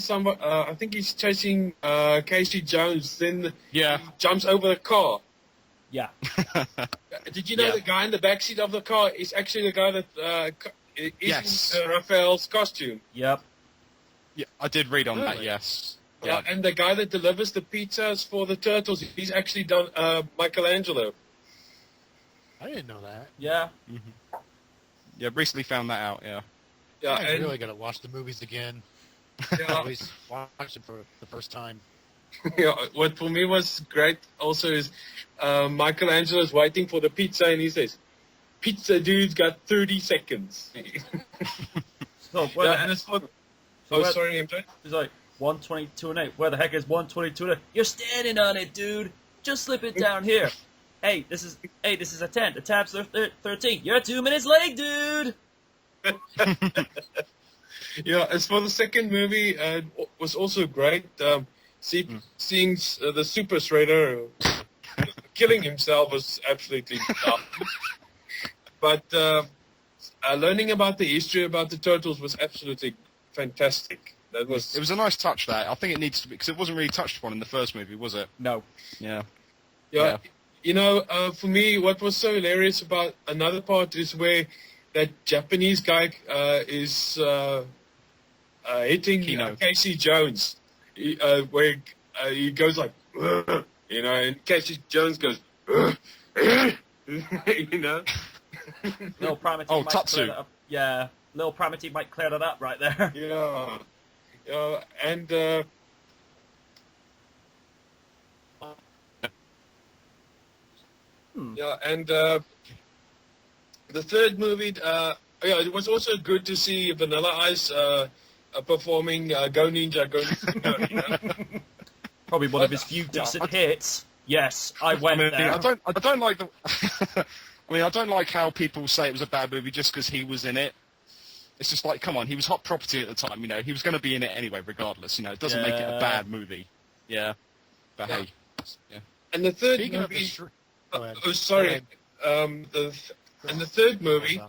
Speaker 6: Casey Jones, then he jumps over the car.
Speaker 1: Yeah.
Speaker 6: Did you know the guy in the backseat of the car is actually the guy that is in Raphael's costume?
Speaker 1: Yep.
Speaker 5: Yeah, I did read on that, yes.
Speaker 6: Yeah, and the guy that delivers the pizzas for the Turtles, he's actually done Michelangelo.
Speaker 2: I didn't know that.
Speaker 1: Yeah.
Speaker 5: Mm-hmm. Yeah, recently found that out, yeah.
Speaker 6: Yeah,
Speaker 2: I really got to watch the movies again.
Speaker 6: Yeah.
Speaker 2: Always watch them for the first time.
Speaker 6: Yeah, what for me was great also is Michelangelo's waiting for the pizza and he says, "Pizza dude's got 30 seconds."
Speaker 1: So,
Speaker 6: and it's for... sorry, MJ.
Speaker 1: He's like, 122 and 8. Where the heck is 122 and 8? You're standing on it, dude. Just slip it down here. Hey, this is a 10. The tab's 13. You're 2 minutes late, dude.
Speaker 6: Yeah, as for the second movie, was also great. Seeing the Super Shredder killing himself was absolutely dumb. But learning about the history about the Turtles was absolutely fantastic. It
Speaker 5: was a nice touch, that. I think it needs to be, because it wasn't really touched upon in the first movie, was it?
Speaker 1: No.
Speaker 5: Yeah.
Speaker 6: Yeah. You know, for me, what was so hilarious about another part is where that Japanese guy is hitting Casey Jones, where he goes like, you know, and Casey Jones goes, you know.
Speaker 1: Little Primate
Speaker 5: Oh,
Speaker 1: might
Speaker 5: Tatsu.
Speaker 1: clear that up. Yeah, Little Primate might clear that up right there.
Speaker 6: Yeah. And the third movie, it was also good to see Vanilla Ice performing "Go Ninja, Go Ninja." You know?
Speaker 1: Probably one of his few decent hits. Yes, I went there.
Speaker 5: I don't like the. I mean, I don't like how people say it was a bad movie just because he was in it. It's just like, come on, he was hot property at the time. You know, he was going to be in it anyway, regardless. You know, it doesn't make it a bad movie. Yeah, but hey, yeah.
Speaker 6: And the third
Speaker 2: Speaking
Speaker 6: movie.
Speaker 2: Go ahead.
Speaker 6: Sorry. And the third movie,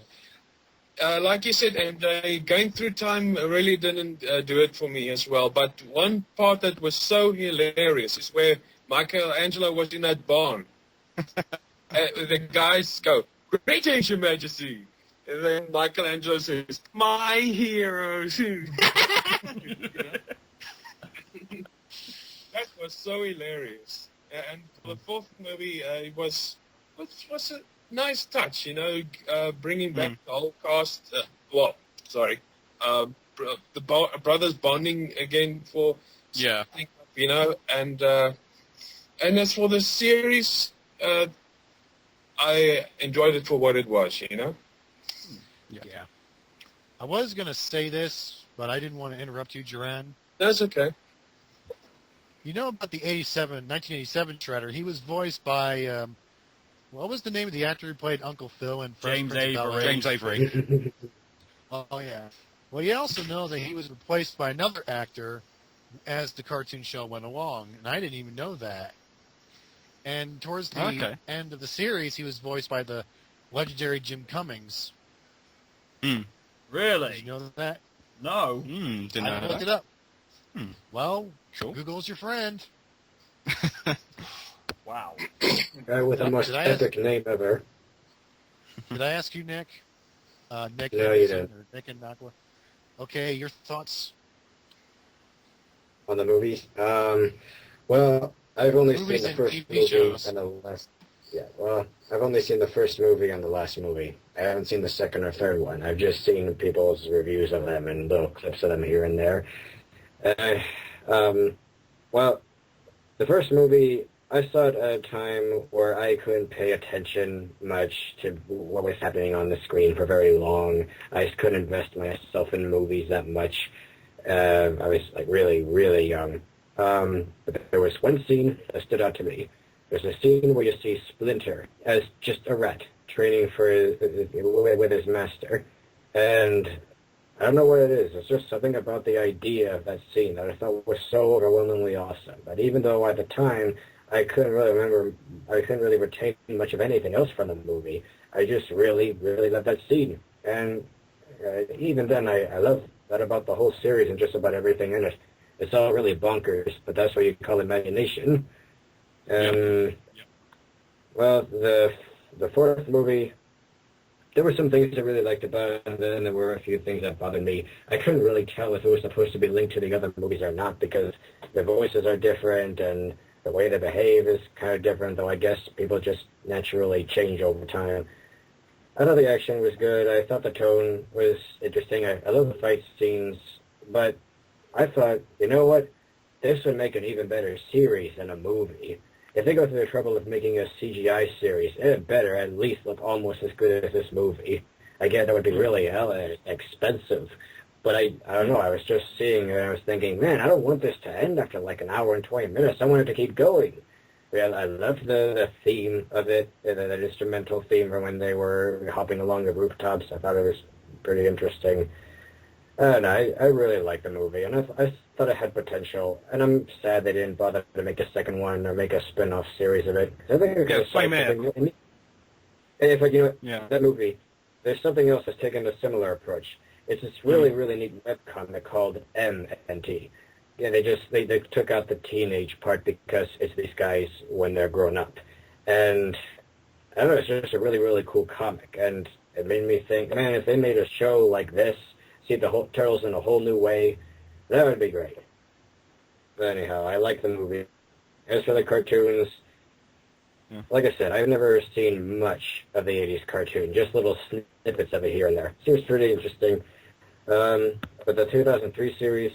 Speaker 6: like you said, and going through time really didn't do it for me as well. But one part that was so hilarious is where Michelangelo was in that barn. The guys go, "Greetings, Your Majesty." And then Michelangelo says, "My heroes." That was so hilarious. And for the fourth movie, it was a nice touch, you know, bringing back the whole cast. The brothers bonding again for something, you know. And as for the series, I enjoyed it for what it was, you know.
Speaker 2: Yeah. I was going to say this, but I didn't want to interrupt you, Duran.
Speaker 6: That's okay.
Speaker 2: You know about the 1987 Shredder? He was voiced by, what was the name of the actor who played Uncle Phil in Fresh
Speaker 1: James
Speaker 2: Prince of Bel-Air?
Speaker 5: James Avery.
Speaker 2: Oh, yeah. Well, you also know that he was replaced by another actor as the cartoon show went along, and I didn't even know that. And towards the end of the series, he was voiced by the legendary Jim Cummings.
Speaker 1: Really?
Speaker 2: Did you know that?
Speaker 1: No.
Speaker 5: Didn't know
Speaker 2: I looked
Speaker 5: that.
Speaker 2: it up. Well,
Speaker 5: Cool.
Speaker 2: Google's your friend.
Speaker 1: Wow.
Speaker 3: Guy with the most
Speaker 2: Did I ask-
Speaker 3: epic name ever.
Speaker 2: Did I ask you, Nick? Nick,
Speaker 3: No, you
Speaker 2: Anderson,
Speaker 3: didn't.
Speaker 2: or Nick and Nakwa. Okay, your thoughts?
Speaker 3: On the movie. Well, I've only
Speaker 2: Movies
Speaker 3: seen the
Speaker 2: and
Speaker 3: first
Speaker 2: TV
Speaker 3: movie
Speaker 2: shows.
Speaker 3: and the last. Yeah, well, I've only seen the first movie and the last movie. I haven't seen the second or third one. I've just seen people's reviews of them and little clips of them here and there. Well, the first movie, I saw it at a time where I couldn't pay attention much to what was happening on the screen for very long. I just couldn't invest myself in movies that much. I was like really, really young. But there was one scene that stood out to me. There's a scene where you see Splinter as just a rat training with his master. And I don't know what it is. It's just something about the idea of that scene that I thought was so overwhelmingly awesome. But even though at the time I couldn't really retain much of anything else from the movie, I just really, really loved that scene. And even then, I love that about the whole series and just about everything in it. It's all really bonkers, but that's what you call imagination. And, well, the fourth movie, there were some things I really liked about it, and then there were a few things that bothered me. I couldn't really tell if it was supposed to be linked to the other movies or not, because the voices are different, and the way they behave is kind of different, though I guess people just naturally change over time. I thought the action was good. I thought the tone was interesting. I love the fight scenes, but I thought, you know what? This would make an even better series than a movie. If they go through the trouble of making a CGI series, it better at least look almost as good as this movie. Again, that would be really hella expensive. But I don't know, I was just seeing it and I was thinking, man, I don't want this to end after like an hour and 20 minutes. I want it to keep going. Yeah, I loved the theme of it, the instrumental theme from when they were hopping along the rooftops. I thought it was pretty interesting. And I really liked the movie, and I thought it had potential. And I'm sad they didn't bother to make a second one or make a spin-off series of it. I think it
Speaker 5: same here.
Speaker 3: If like, you know,
Speaker 5: Yeah.
Speaker 3: that movie, there's something else that's taken a similar approach. It's this really, really neat webcomic called TMNT. Yeah, they took out the teenage part because it's these guys when they're grown up. And I don't know, it's just a really, really cool comic. And it made me think, man, if they made a show like this, see the whole Turtles in a whole new way, that would be great. But anyhow, I like the movie. As for the cartoons, like I said, I've never seen much of the 80s cartoon, just little snippets of it here and there. Seems pretty interesting. But the 2003 series,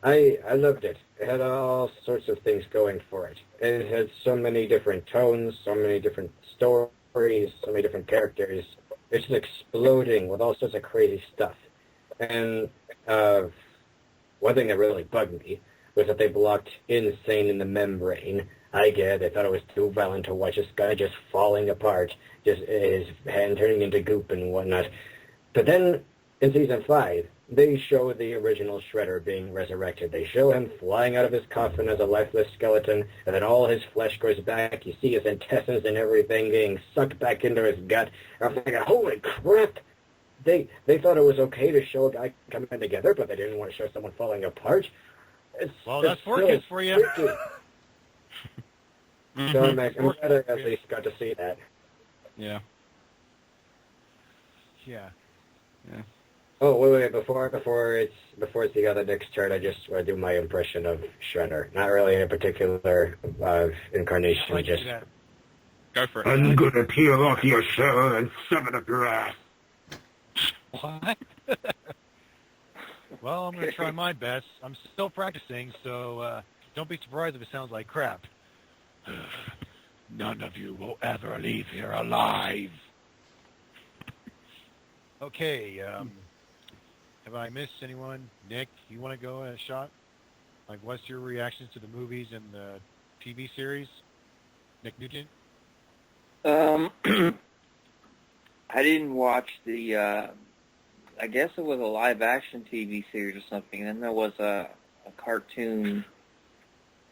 Speaker 3: I loved it. It had all sorts of things going for it. It had so many different tones, so many different stories, so many different characters. It's just exploding with all sorts of crazy stuff. And one thing that really bugged me was that they blocked Insane in the Membrane. I get it. They thought it was too violent to watch this guy just falling apart, just his hand turning into goop and whatnot. But then, in Season 5, they show the original Shredder being resurrected. They show him flying out of his coffin as a lifeless skeleton, and then all his flesh goes back. You see his intestines and everything getting sucked back into his gut. And I'm thinking, holy crap! They thought it was okay to show a guy coming together, but they didn't want to show someone falling apart.
Speaker 2: That's 4Kids for you.
Speaker 3: So I'm glad I at least got to see that.
Speaker 5: Yeah.
Speaker 2: Yeah.
Speaker 3: Oh, wait, before it's the other next turn, I just want to do my impression of Shredder. Not really in a particular incarnation,
Speaker 2: Like
Speaker 3: just...
Speaker 2: that.
Speaker 5: Go for it.
Speaker 3: I'm gonna peel off your shell and shove it up your ass.
Speaker 2: What? Well, I'm going to try my best. I'm still practicing, so don't be surprised if it sounds like crap. None of you will ever leave here alive. Okay, have I missed anyone? Nick, you want to go a shot? Like, what's your reactions to the movies and the TV series? Nick Nugent?
Speaker 7: I didn't watch the, I guess it was a live-action TV series or something. Then there was a cartoon.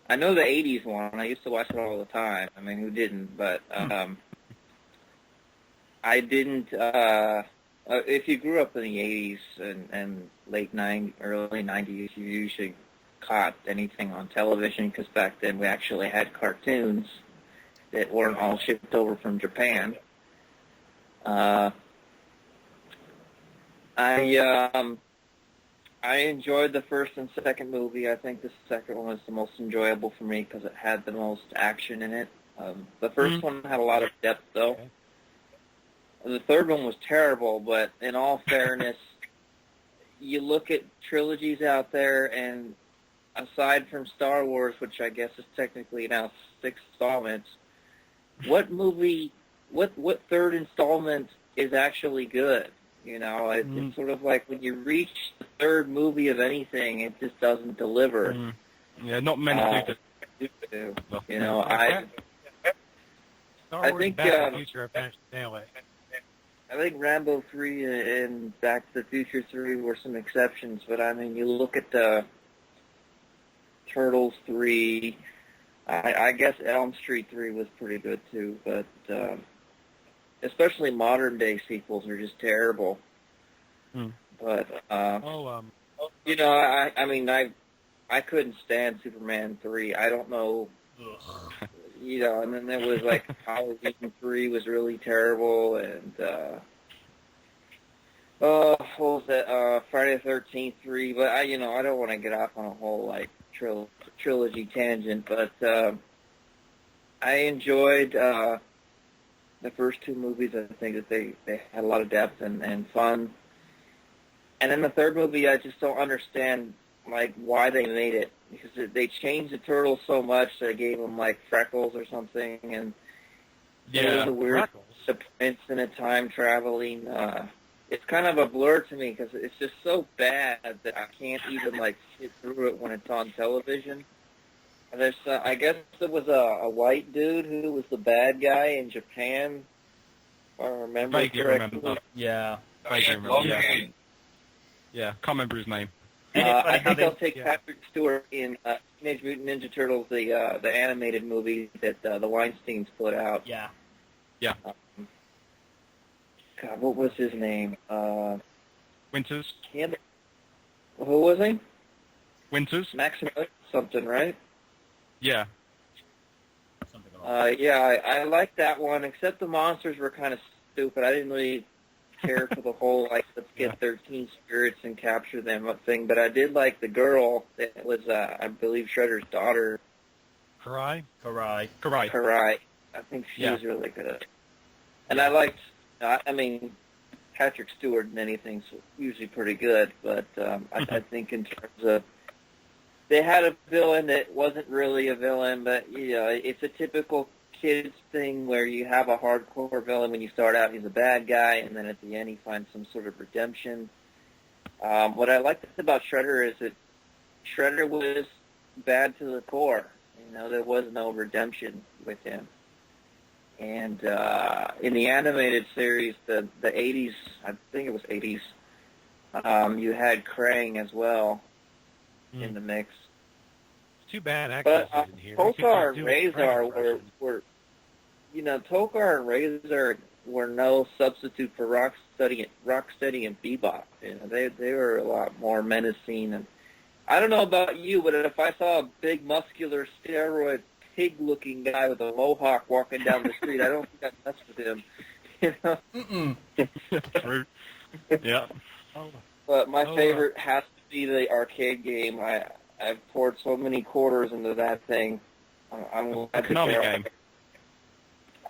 Speaker 7: I know the 80s one. I used to watch it all the time. I mean, who didn't? But I didn't... if you grew up in the 80s and late 90s, early 90s, you usually caught anything on television because back then we actually had cartoons that weren't all shipped over from Japan. I enjoyed the first and second movie. I think the second one was the most enjoyable for me because it had the most action in it. The first one had a lot of depth, though.
Speaker 2: Okay.
Speaker 7: The third one was terrible, but in all fairness, you look at trilogies out there, and aside from Star Wars, which I guess is technically now 6 installments, what movie, what third installment is actually good? You know, it's sort of like when you reach the third movie of anything, it just doesn't deliver.
Speaker 5: Yeah, not many do.
Speaker 7: You know, I
Speaker 2: Star Wars
Speaker 7: think,
Speaker 2: Back to the Future have managed to nail it.
Speaker 7: I think Rambo 3 and Back to the Future 3 were some exceptions, but I mean, you look at Turtles 3. I guess Elm Street 3 was pretty good too, but especially modern day sequels are just terrible. But you know, I mean, I couldn't stand Superman 3. I don't know. You know, and then there was like Halloween 3 was really terrible, and what was that? Friday the 13th 3. But I don't want to get off on a whole like trilogy tangent, but I enjoyed the first two movies. I think that they had a lot of depth and fun. And in the third movie, I just don't understand like why they made it, because they changed the turtles so much they gave them like freckles or something, and it was a weird sequence in a time traveling. It's kind of a blur to me because it's just so bad that I can't even like sit through it when it's on television. And there's, I guess there was a white dude who was the bad guy in Japan, if I remember correctly.
Speaker 1: Yeah.
Speaker 5: Yeah, can't remember his name.
Speaker 7: I think I'll take Patrick Stewart in Teenage Mutant Ninja Turtles, the animated movie that the Weinsteins put out.
Speaker 1: Yeah.
Speaker 7: God, what was his name?
Speaker 5: Winters.
Speaker 7: Who was he?
Speaker 5: Winters.
Speaker 7: Maximilian something, right?
Speaker 5: Yeah.
Speaker 7: I liked that one, except the monsters were kind of stupid. I didn't really care for the whole, like, let's get 13 spirits and capture them thing, but I did like the girl that was, I believe, Shredder's daughter.
Speaker 1: Karai.
Speaker 7: I think she was really good. And I liked, I mean, Patrick Stewart in anything's usually pretty good, but I think in terms of, they had a villain that wasn't really a villain, but, it's a typical kids thing where you have a hardcore villain. When you start out, he's a bad guy, and then at the end he finds some sort of redemption. What I liked about Shredder is that Shredder was bad to the core. There was no redemption with him. And in the animated series, the 80s, I think it was 80s, you had Krang as well in the mix.
Speaker 2: Too bad
Speaker 7: But
Speaker 2: actors in here.
Speaker 7: Tokar and Razor were Tokar and Razor were no substitute for Rocksteady and Bebop. They were a lot more menacing. And I don't know about you, but if I saw a big, muscular, steroid, pig-looking guy with a mohawk walking down the street, I don't think I'd mess with him.
Speaker 5: True. Yeah.
Speaker 7: But my favorite has to be the arcade game. I've poured so many quarters into that thing. I'm glad that
Speaker 5: Konami game.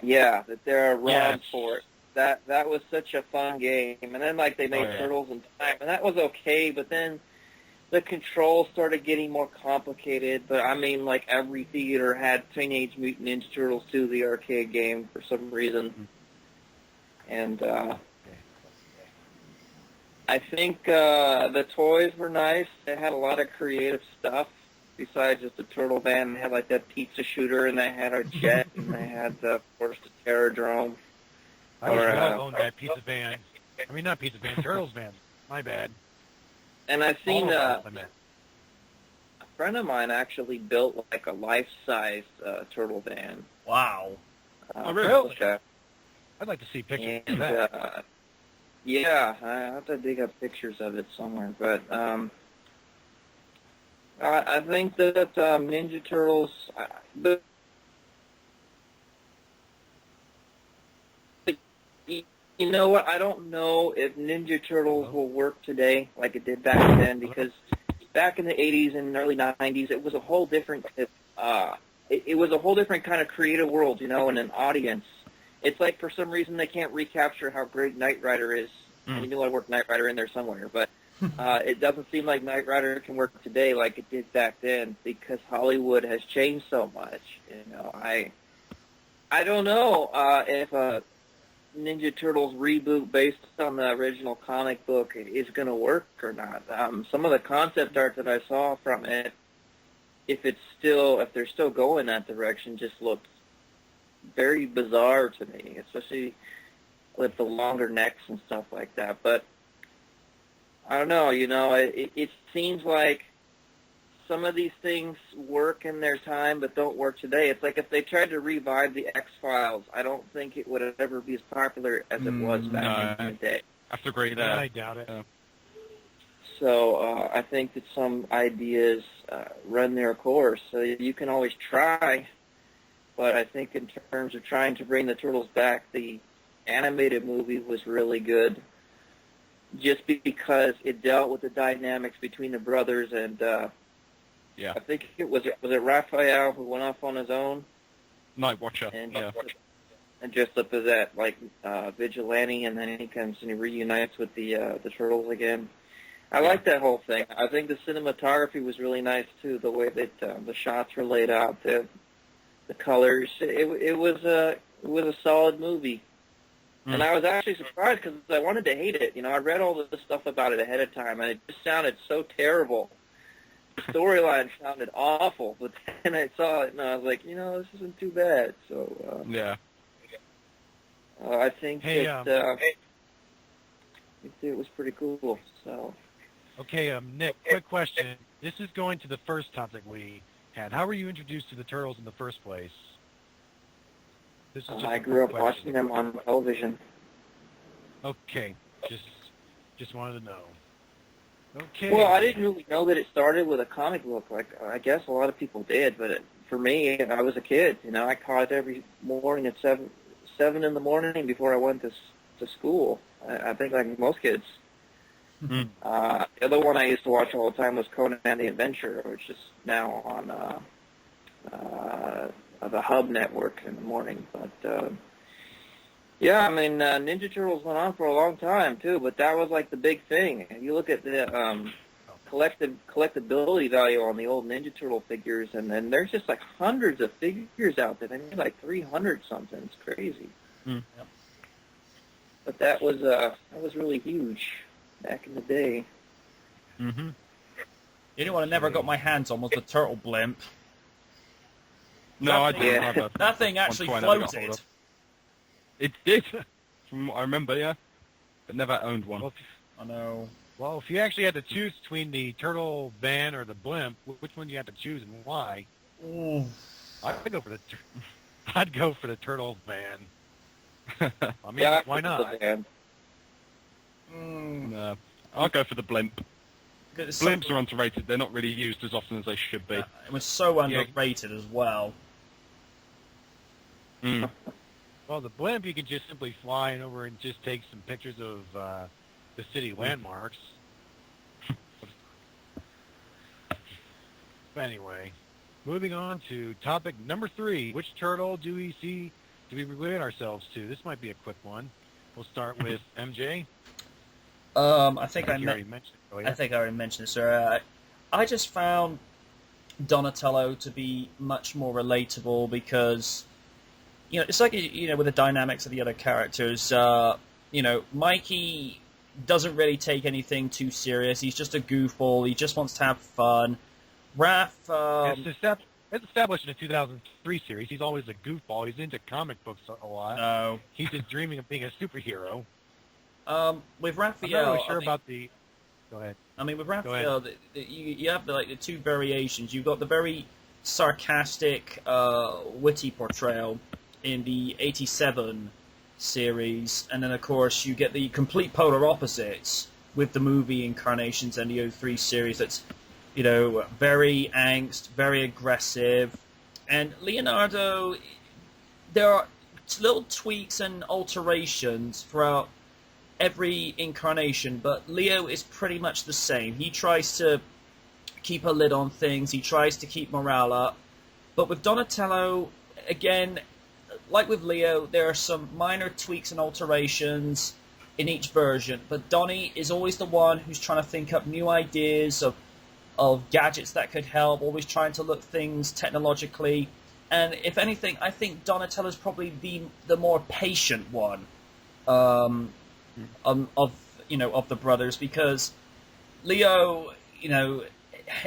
Speaker 7: Yeah, that there are ROMs for it. That was such a fun game. And then like they made Turtles in Time, and that was okay. But then the controls started getting more complicated. But I mean, like every theater had Teenage Mutant Ninja Turtles 2, the arcade game, for some reason. And I think the toys were nice. They had a lot of creative stuff besides just the turtle van. They had like that pizza shooter, and they had a jet, and they had, of course, the Terradrome.
Speaker 2: I wish I owned that pizza van. I mean, not pizza van, Turtles van. My bad.
Speaker 7: And I've seen a friend of mine actually built like a life-size turtle van.
Speaker 1: Wow.
Speaker 2: Really? I'd like to see pictures of that.
Speaker 7: Yeah, I have to dig up pictures of it somewhere. But I think that Ninja Turtles, you know what? I don't know if Ninja Turtles will work today like it did back then, because back in the 80s and early 90s, it was a whole different it was a whole different kind of creative world, and an audience. It's like for some reason they can't recapture how great Knight Rider is. I knew I worked Knight Rider in there somewhere, but it doesn't seem like Knight Rider can work today like it did back then, because Hollywood has changed so much. I don't know if a Ninja Turtles reboot based on the original comic book is going to work or not. Some of the concept art that I saw from it if they're still going that direction, just looks very bizarre to me, especially with the longer necks and stuff like that. But I don't know, it seems like some of these things work in their time but don't work today. It's like if they tried to revive the X-Files, I don't think it would ever be as popular as it was back in the day.
Speaker 5: I have to agree there.
Speaker 2: I doubt it.
Speaker 7: So I think that some ideas run their course. So you can always try, but I think in terms of trying to bring the Turtles back, the animated movie was really good just because it dealt with the dynamics between the brothers, and
Speaker 5: Yeah.
Speaker 7: I think it was Raphael who went off on his own
Speaker 5: Night Watcher.
Speaker 7: and
Speaker 5: Yeah.
Speaker 7: dressed up as that vigilante, and then he comes and he reunites with the Turtles again. I like that whole thing. I think the cinematography was really nice too. The way that the shots were laid out, the colors. It was a solid movie, and I was actually surprised because I wanted to hate it. I read all this stuff about it ahead of time, and it just sounded so terrible. The storyline sounded awful, but then I saw it and I was like, this isn't too bad. So
Speaker 5: Yeah.
Speaker 7: I think
Speaker 2: Hey,
Speaker 7: it was pretty cool. So.
Speaker 2: Okay, Nick, quick question. This is going to the first topic we had. How were you introduced to the Turtles in the first place? This is just
Speaker 7: I
Speaker 2: a
Speaker 7: grew up
Speaker 2: quick question.
Speaker 7: watching them on television.
Speaker 2: Okay, just wanted to know. Okay.
Speaker 7: Well, I didn't really know that it started with a comic book. Like I guess a lot of people did, but for me, I was a kid. I caught it every morning at seven in the morning before I went to school. I think like most kids.
Speaker 5: Mm.
Speaker 7: The other one I used to watch all the time was Conan the Adventurer, which is now on the Hub Network in the morning. But yeah, I mean, Ninja Turtles went on for a long time too, but that was like the big thing. If you look at the collectability value on the old Ninja Turtle figures, and then there's just like hundreds of figures out there. I mean, like 300 something. It's crazy.
Speaker 5: Mm.
Speaker 7: But that was really huge back in the day.
Speaker 5: Mm-hmm.
Speaker 1: The only one I never got my hands on was the turtle blimp.
Speaker 5: No, I
Speaker 1: That
Speaker 5: didn't.
Speaker 7: Yeah.
Speaker 5: either.
Speaker 1: That thing actually
Speaker 5: One toy I never got hold
Speaker 1: floated.
Speaker 5: of. It did, from what I remember, yeah. But never owned one.
Speaker 2: Well,
Speaker 1: I know.
Speaker 2: well, if you actually had to choose between the turtle van or the blimp, which one do you have to choose and why?
Speaker 1: Ooh.
Speaker 2: I'd go for the turtle van. I mean,
Speaker 7: Yeah,
Speaker 2: why not?
Speaker 5: No, I'll go for the blimp. Blimps are underrated. They're not really used as often as they should be.
Speaker 1: It was so underrated as well.
Speaker 5: Mm.
Speaker 2: Well, the blimp, you can just simply fly over and just take some pictures of the city landmarks. But anyway, moving on to topic number 3. Which turtle do we relate ourselves to? This might be a quick one. We'll start with MJ.
Speaker 1: I think I
Speaker 2: you already mentioned it earlier.
Speaker 1: I think I already mentioned this. I just found Donatello to be much more relatable because, it's like, with the dynamics of the other characters. Mikey doesn't really take anything too serious. He's just a goofball. He just wants to have fun. Raph,
Speaker 2: It's established in the 2003 series. He's always a goofball. He's into comic books a lot.
Speaker 1: no.
Speaker 2: He's just dreaming of being a superhero.
Speaker 1: With
Speaker 2: I'm
Speaker 1: Raphael,
Speaker 2: not really
Speaker 1: I
Speaker 2: sure
Speaker 1: think-
Speaker 2: about the... Go ahead.
Speaker 1: I mean, with
Speaker 2: Go
Speaker 1: Raphael, you have the two variations. You've got the very sarcastic, witty portrayal in the 87 series, and then of course you get the complete polar opposites with the movie incarnations and the 03 series. That's very angst, very aggressive, and Leonardo. There are little tweaks and alterations throughout every incarnation, but Leo is pretty much the same. He tries to keep a lid on things, he tries to keep morale up, but with Donatello, again, like with Leo, there are some minor tweaks and alterations in each version, but Donnie is always the one who's trying to think up new ideas of gadgets that could help, always trying to look things technologically, and if anything, I think Donatello's probably the more patient one. Of the brothers, because Leo,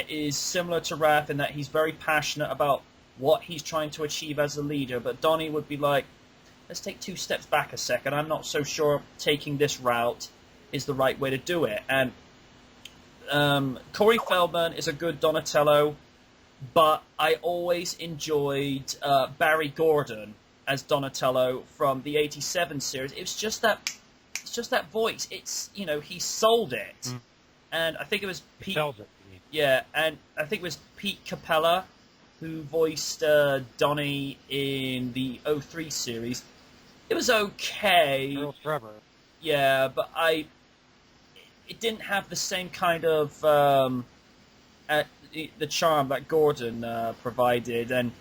Speaker 1: is similar to Raph in that he's very passionate about what he's trying to achieve as a leader, but Donnie would be like, let's take 2 steps back a second. I'm not so sure taking this route is the right way to do it. And Corey Feldman is a good Donatello, but I always enjoyed Barry Gordon as Donatello from the '87 series. It's just that voice. It's, you know, he sold it. And I think it was Pete.
Speaker 2: Sells it.
Speaker 1: Yeah, and I think it was Pete Capella who voiced Donnie in the '03 series. It was okay.
Speaker 2: Earl Trevor.
Speaker 1: Yeah, but it didn't have the same kind of the charm that Gordon provided. And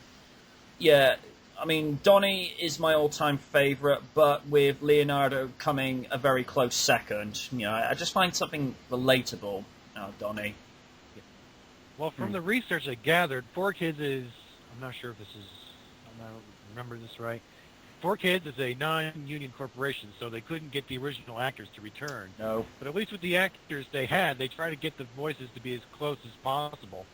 Speaker 1: yeah, I mean, Donnie is my all-time favorite, but with Leonardo coming a very close second. You know, I just find something relatable out of Donnie.
Speaker 8: Well, from the research I gathered, 4Kids is, I'm not sure if I'm not remembering this right. 4Kids is a non-union corporation, so they couldn't get the original actors to return.
Speaker 1: No.
Speaker 8: But at least with the actors they had, they tried to get the voices to be as close as possible.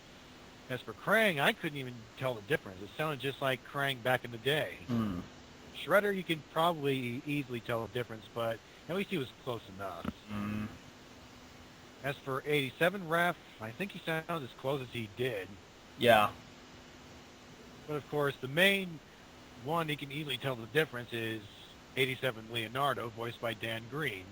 Speaker 8: As for Krang, I couldn't even tell the difference. It sounded just like Krang back in the day. Shredder, you can probably easily tell the difference, but at least he was close enough. As for 87 Raph, I think he sounded as close as he did.
Speaker 1: Yeah.
Speaker 8: But of course, the main one he can easily tell the difference is 87 Leonardo, voiced by Dan Green.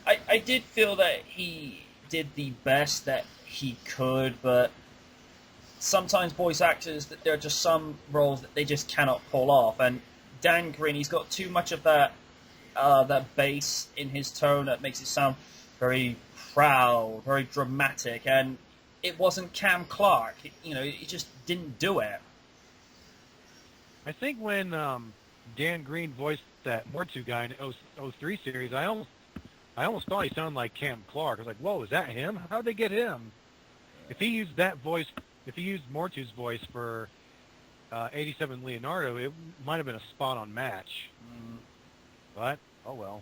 Speaker 1: I did feel that he did the best that he could, but sometimes voice actors, that there are just some roles that they just cannot pull off. And Dan Green, he's got too much of that bass in his tone that makes it sound very proud, very dramatic, and it wasn't Cam Clark. You know, he just didn't do it.
Speaker 8: I think when Dan Green voiced that Mortu guy in the 03 series, I almost thought he sounded like Cam Clark. I was like, whoa, is that him? How'd they get him? If he used that voice, if he used Mortu's voice for 87 Leonardo, it might have been a spot-on match. But, oh well.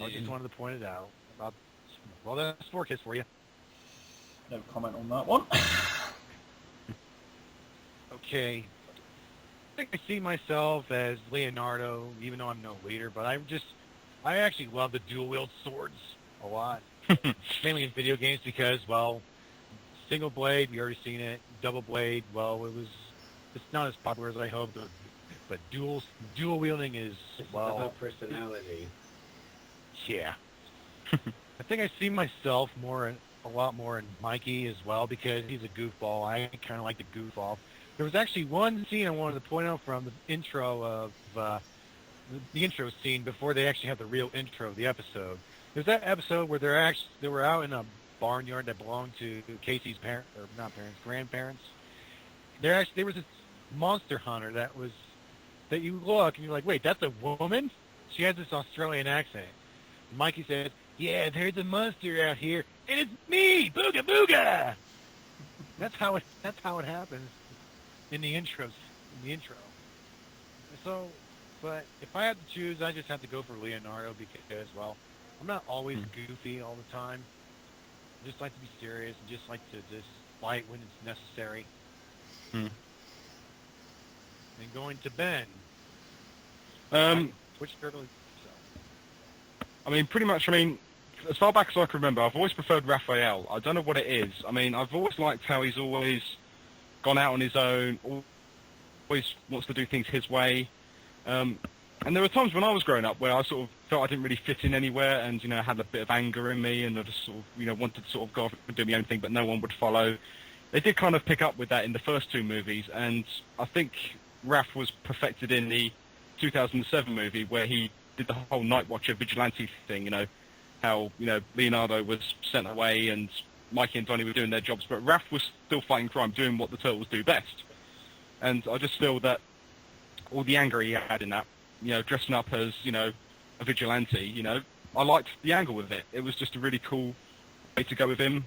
Speaker 8: I just wanted to point it out. Well, that's 4Kids for you.
Speaker 1: No comment on that one.
Speaker 8: Okay. I think I see myself as Leonardo, even though I'm no leader, but I actually love the dual-wield swords a lot. Mainly in video games because, well, single blade, you already seen it. Double blade, well, it's not as popular as I hoped, but dual wielding is, well...
Speaker 3: About personality.
Speaker 8: Yeah. I think I see myself a lot more in Mikey as well because he's a goofball. I kind of like the goof off. There was actually one scene I wanted to point out from the intro of the intro scene before they actually had the real intro of the episode. There's that episode where they were out in a barnyard that belonged to Casey's grandparents. There was this monster hunter that you look and you're like, wait, that's a woman? She has this Australian accent. And Mikey said, yeah, there's a monster out here, and it's me, booga booga. That's how it happens in the intro. So, but if I had to choose, I just have to go for Leonardo because, well, I'm not always goofy all the time. I just like to be serious and just like to just fight when it's necessary. And going to Ben. Which turtle?
Speaker 5: I mean, pretty much. I mean, as far back as I can remember, I've always preferred Raphael. I don't know what it is. I mean, I've always liked how he's always gone out on his own, always wants to do things his way. And there were times when I was growing up where I sort of felt I didn't really fit in anywhere and, you know, had a bit of anger in me and I just sort of, you know, wanted to sort of go off and do my own thing, but no one would follow. They did kind of pick up with that in the first 2 movies, and I think Raph was perfected in the 2007 movie where he did the whole Night Watcher vigilante thing, you know, how, you know, Leonardo was sent away and Mikey and Donnie were doing their jobs, but Raph was still fighting crime, doing what the Turtles do best. And I just feel that all the anger he had in that, you know, dressing up as, you know, a vigilante, you know, I liked the angle with it. It was just a really cool way to go with him.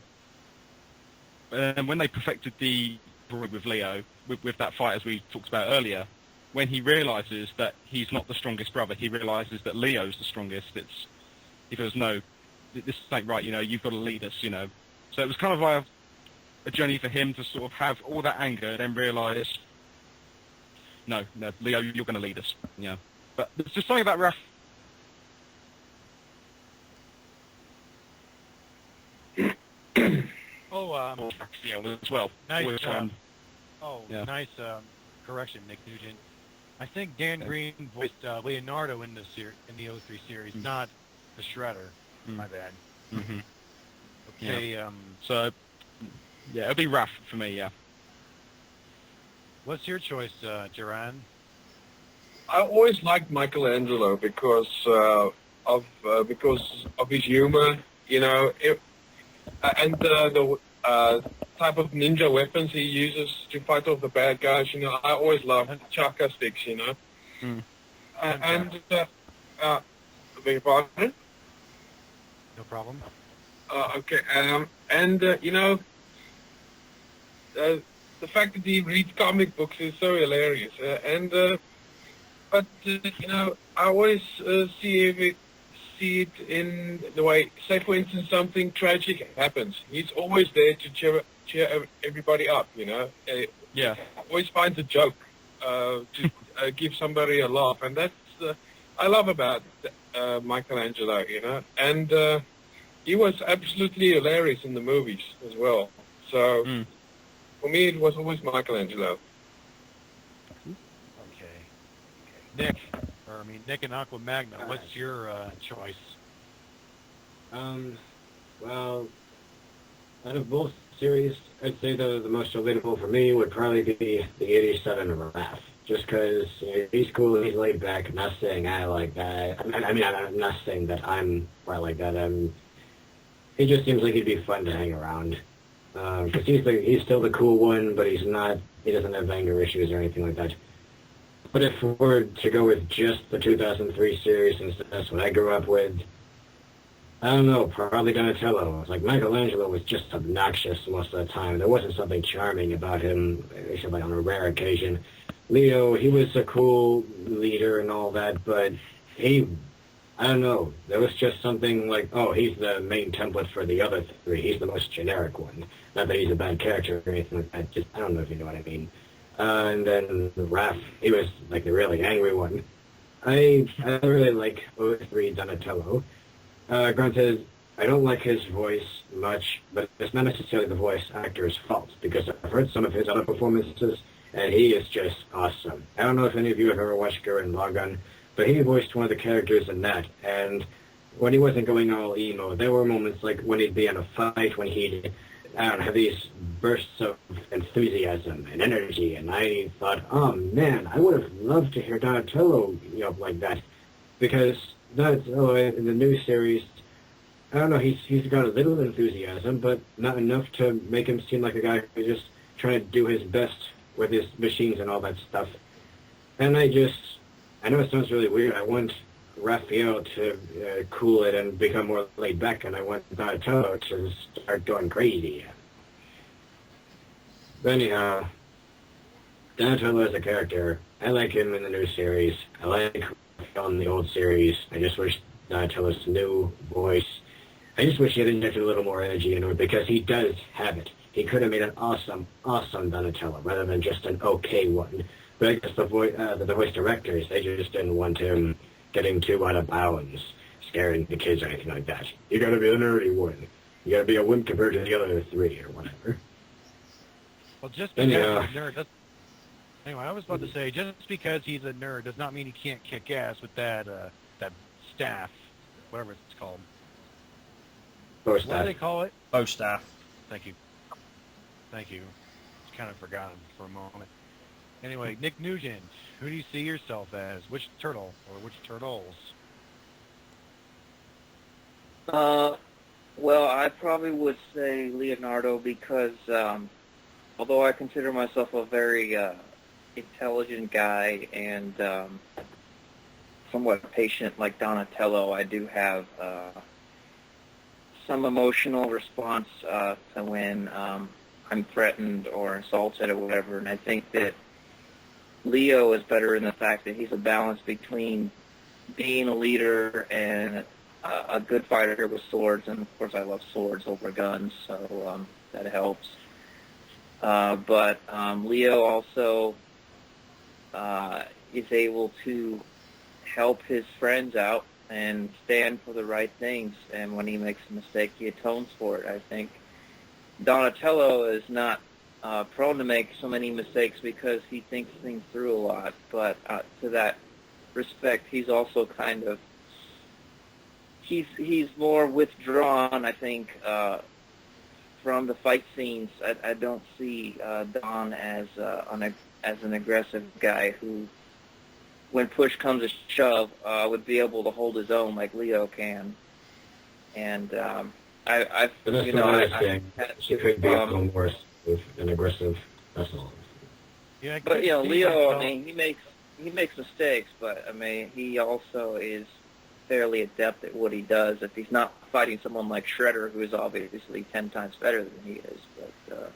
Speaker 5: And when they perfected the with Leo, with that fight as we talked about earlier, when he realizes that he's not the strongest brother, he realizes that Leo's the strongest. He goes, no, this ain't right, you know, you've got to lead us, you know. So it was kind of a journey for him to sort of have all that anger and then realise, no, Leo, you're going to lead us. Yeah. But there's just something about Raph. Yeah, as well.
Speaker 8: Nice.
Speaker 5: Always, yeah.
Speaker 8: Nice correction, Nick Nugent. I think Dan Green voiced Leonardo in the in the 03 series, not the Shredder. My bad.
Speaker 5: Mm-hmm.
Speaker 8: Okay.
Speaker 5: Yeah. So, yeah, it'll be Raph for me. Yeah.
Speaker 8: What's your choice, Duran?
Speaker 6: I always liked Michelangelo because of his humor, you know, and the type of ninja weapons he uses to fight off the bad guys. You know, I always loved chaka sticks. You know, beg your pardon?
Speaker 8: No problem.
Speaker 6: Okay, you know, the fact that he reads comic books is so hilarious, but you know, I always see it in the way, say for instance, something tragic happens. He's always there to cheer everybody up, you know.
Speaker 5: Yeah.
Speaker 6: Always finds a joke to give somebody a laugh, and that's I love about Michelangelo, you know. And he was absolutely hilarious in the movies as well. So for me, it was always Michelangelo.
Speaker 8: Nick and Aqua Magna, what's your choice?
Speaker 3: Well, out of both series, I'd say the most relatable for me would probably be the 87 Raph. Just because he's cool, he's laid back. I'm not saying I like that. I mean, I'm not saying that I'm quite like that. He just seems like he'd be fun to hang around. Because he's still the cool one, but he doesn't have anger issues or anything like that. But if we were to go with just the 2003 series, since that's what I grew up with, I don't know, probably Donatello. Like, Michelangelo was just obnoxious most of the time. There wasn't something charming about him, except like on a rare occasion. Leo, he was a cool leader and all that, but I don't know, there was just something like, oh, he's the main template for the other three. He's the most generic one. Not that he's a bad character or anything like that, just, I don't know if you know what I mean. And then Raph, he was like the really angry one. I really like 03 Donatello. Granted, I don't like his voice much, but it's not necessarily the voice actor's fault, because I've heard some of his other performances, and he is just awesome. I don't know if any of you have ever watched Gurren Lagann, but he voiced one of the characters in that, and when he wasn't going all emo, there were moments like when he'd be in a fight, when he'd have these bursts of enthusiasm and energy, and I thought, oh man, I would have loved to hear Donatello, like that, because Donatello in the new series, I don't know, he's got a little enthusiasm, but not enough to make him seem like a guy who's just trying to do his best with his machines and all that stuff. And I know it sounds really weird, I want Raphael to cool it and become more laid back, and I want Donatello to start going crazy. But anyhow, Donatello as a character, I like him in the new series. I like Raphael in the old series. I just wish Donatello's new voice, I just wish he had injected a little more energy into it, because he does have it. He could have made an awesome, awesome Donatello rather than just an okay one. But I guess the voice directors, they just didn't want him getting too out of bounds, scaring the kids or anything like that. You gotta be the nerdy one. You gotta be a wimp compared to the other three or whatever.
Speaker 8: Well, just because he's a nerd, anyway, I was about to say, just because he's a nerd does not mean he can't kick ass with that staff, whatever it's called.
Speaker 3: Bow
Speaker 8: What
Speaker 3: staff.
Speaker 8: do they call it?
Speaker 1: Bow staff.
Speaker 8: Thank you. Just kind of forgot him for a moment. Anyway, Nick Nugent, who do you see yourself as? Which turtle or which turtles?
Speaker 7: Well, I probably would say Leonardo because although I consider myself a very intelligent guy and somewhat patient like Donatello, I do have some emotional response to when I'm threatened or insulted or whatever, and I think that Leo is better in the fact that he's a balance between being a leader and a good fighter with swords, and of course I love swords over guns, so that helps. But Leo also is able to help his friends out and stand for the right things, and when he makes a mistake, he atones for it. I think Donatello is not prone to make so many mistakes because he thinks things through a lot, but to that respect, he's also kind of he's more withdrawn, I think, from the fight scenes. I don't see Don as an aggressive guy who, when push comes to shove, would be able to hold his own like Leo can. And
Speaker 3: But that's what I think. She could be a little more with an aggressive vessel.
Speaker 8: Yeah,
Speaker 7: but Leo, I mean, he makes mistakes, but I mean, he also is fairly adept at what he does. If he's not fighting someone like Shredder, who is obviously 10 times better than he is, but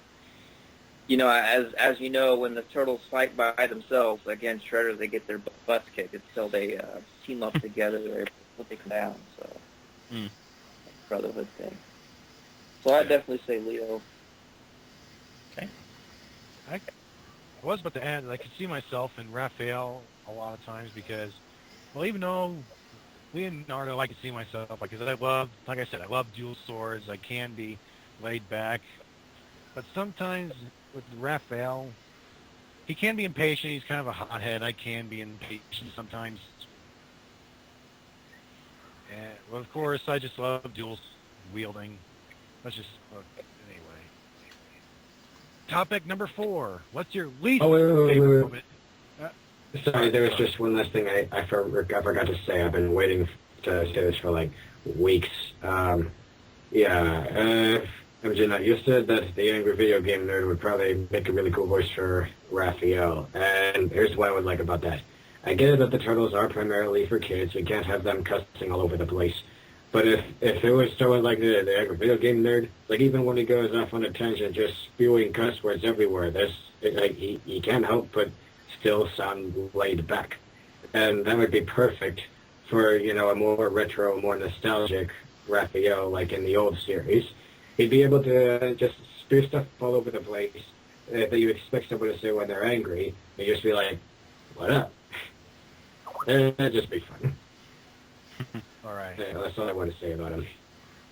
Speaker 7: as you know, when the Turtles fight by themselves against Shredder, they get their butts kicked until they team up together. They're able to take them down. So, brotherhood thing. So I'd definitely say Leo.
Speaker 1: Okay.
Speaker 8: I was about to add that I could see myself in Raphael a lot of times because, well, even though Leonardo, I could see myself because I love dual swords. I can be laid back, but sometimes with Raphael, he can be impatient. He's kind of a hothead. I can be impatient sometimes. And, well, of course, I just love dual wielding. Let's just anyway. Topic number 4. What's your least favorite moment?
Speaker 3: Sorry, there was just one last thing I forgot to say. I've been waiting to say this for like weeks. You said that the angry video game nerd would probably make a really cool voice for Raphael, and here's what I would like about that. I get it that the Turtles are primarily for kids. We can't have them cussing all over the place. But if it was someone like the angry video game nerd, like even when he goes off on a tangent, just spewing cuss words everywhere, he can't help but still sound laid back. And that would be perfect for, a more retro, more nostalgic Raphael, like in the old series. He'd be able to just spew stuff all over the place that you expect someone to say when they're angry, and just be like, what up? And that'd just be fun.
Speaker 8: All right.
Speaker 3: Yeah, that's all I want to say about him.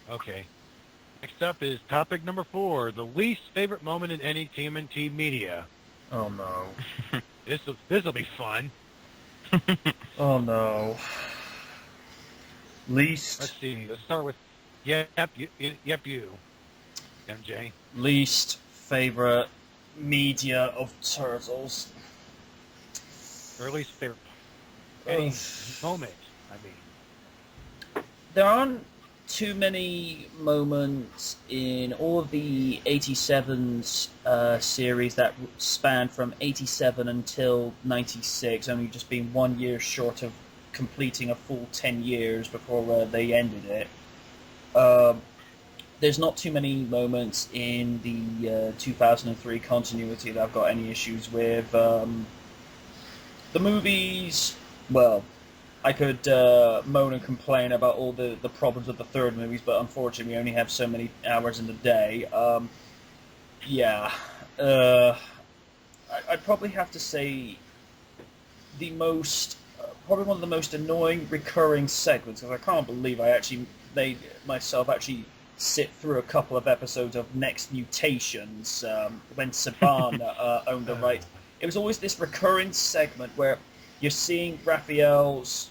Speaker 8: Okay. Next up is topic number 4, the least favorite moment in any TMNT media.
Speaker 1: Oh no.
Speaker 8: This'll be fun.
Speaker 1: Oh no. Least.
Speaker 8: Let's see. Let's start with you, MJ.
Speaker 1: Least favorite media of Turtles.
Speaker 8: Or least favorite any moment. I mean,
Speaker 1: there aren't too many moments in all of the 87's series that span from 87 until 96, only just being 1 year short of completing a full 10 years before they ended it. There's not too many moments in the 2003 continuity that I've got any issues with. The movies, well, I could moan and complain about all the problems of the third movies, but unfortunately we only have so many hours in the day. I'd probably have to say probably one of the most annoying recurring segments, because I can't believe I actually made myself actually sit through a couple of episodes of Next Mutations when Saban owned the right. It was always this recurring segment where you're seeing Raphael's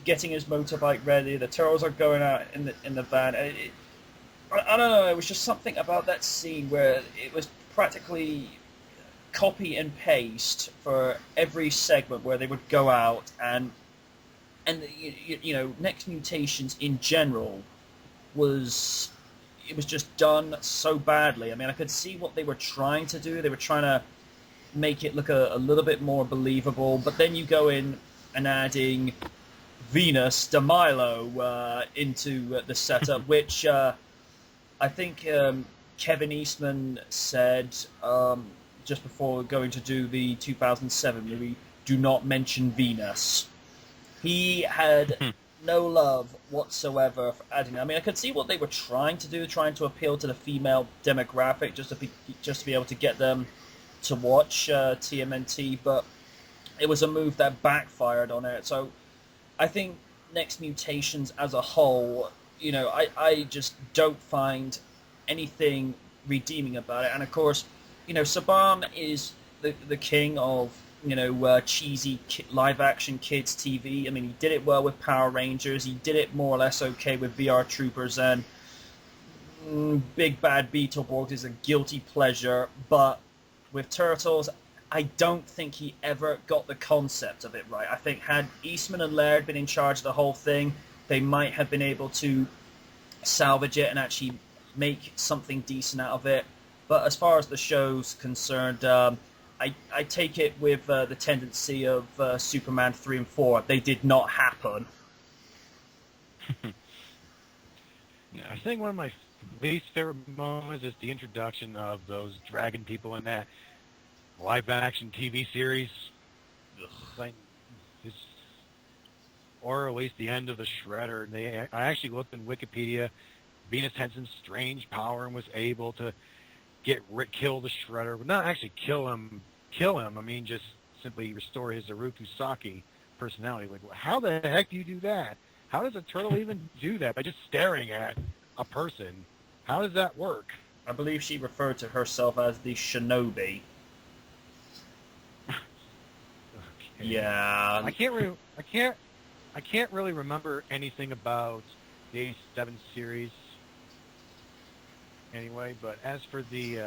Speaker 1: getting his motorbike ready. The Turtles are going out in the van. I don't know. It was just something about that scene where it was practically copy and paste for every segment where they would go out and Next Mutations in general was just done so badly. I mean, I could see what they were trying to do. They were trying to make it look a little bit more believable, but then you go in and adding Venus de Milo into the setup, which I think Kevin Eastman said just before going to do the 2007 movie, do not mention Venus. He had no love whatsoever for adding. I mean, I could see what they were trying to do, trying to appeal to the female demographic, just to be able to get them to watch TMNT, but it was a move that backfired on it. So I think Next Mutations as a whole, I just don't find anything redeeming about it. And of course, Saban is the king of cheesy live-action kids TV. I mean, he did it well with Power Rangers. He did it more or less okay with VR Troopers, and Big Bad Beetleborgs is a guilty pleasure. But with Turtles, I don't think he ever got the concept of it right. I think had Eastman and Laird been in charge of the whole thing, they might have been able to salvage it and actually make something decent out of it. But as far as the show's concerned, I take it with the tendency of Superman 3 and 4. They did not happen.
Speaker 8: I think one of my least favorite moments is the introduction of those dragon people in that live-action TV series. Like, or at least the end of the Shredder. I actually looked in Wikipedia. Venus had some strange power and was able to kill the Shredder, but not actually kill him. I mean, just simply restore his Urukusaki personality. Like, how the heck do you do that? How does a turtle even do that? By just staring at a person. How does that work?
Speaker 1: I believe she referred to herself as the Shinobi.
Speaker 8: Okay.
Speaker 1: Yeah.
Speaker 8: I can't really remember anything about the 87 series. Anyway, but as for the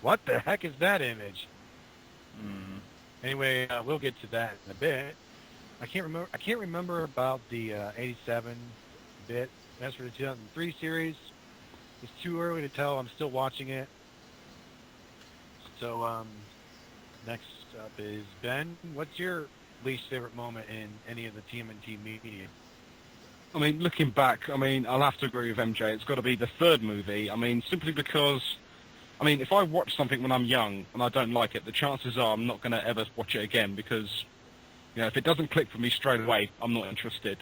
Speaker 8: what the heck is that image? Anyway, we'll get to that in a bit. I can't remember about the 87 bit. As for the 2003 series, it's too early to tell. I'm still watching it. So next up is Ben. What's your least favorite moment in any of the TMNT media?
Speaker 5: I mean, looking back, I'll have to agree with MJ. It's got to be the third movie. Simply because, if I watch something when I'm young and I don't like it, the chances are I'm not going to ever watch it again because, if it doesn't click for me straight away, I'm not interested.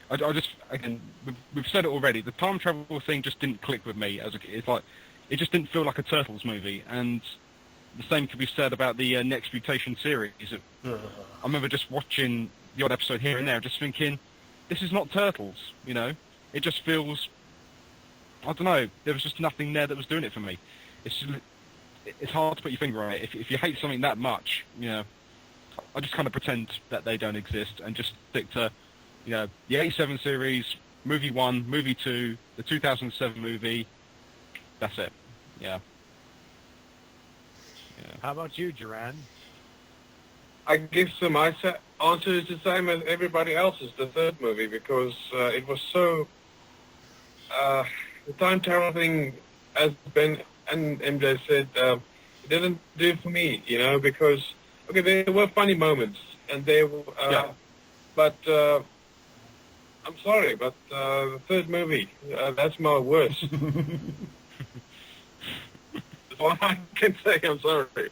Speaker 5: We've said it already. The time travel thing just didn't click with me as a kid. It's like, it just didn't feel like a Turtles movie. And the same could be said about the Next Mutation series. I remember just watching the odd episode here and there, just thinking, this is not Turtles, It just feels, I don't know, there was just nothing there that was doing it for me. It's hard to put your finger on it. If you hate something that much, I just kind of pretend that they don't exist and just stick to, the 87 series, movie 1, movie 2, the 2007 movie, that's it. Yeah.
Speaker 8: How about you, Duran?
Speaker 6: I guess my answer is the same as everybody else's, the third movie, because it was so... the time travel thing, as Ben and MJ said, it didn't do it for me, because, okay, there were funny moments, and there were... But I'm sorry, but the third movie, that's my worst. That's all I can say, I'm sorry.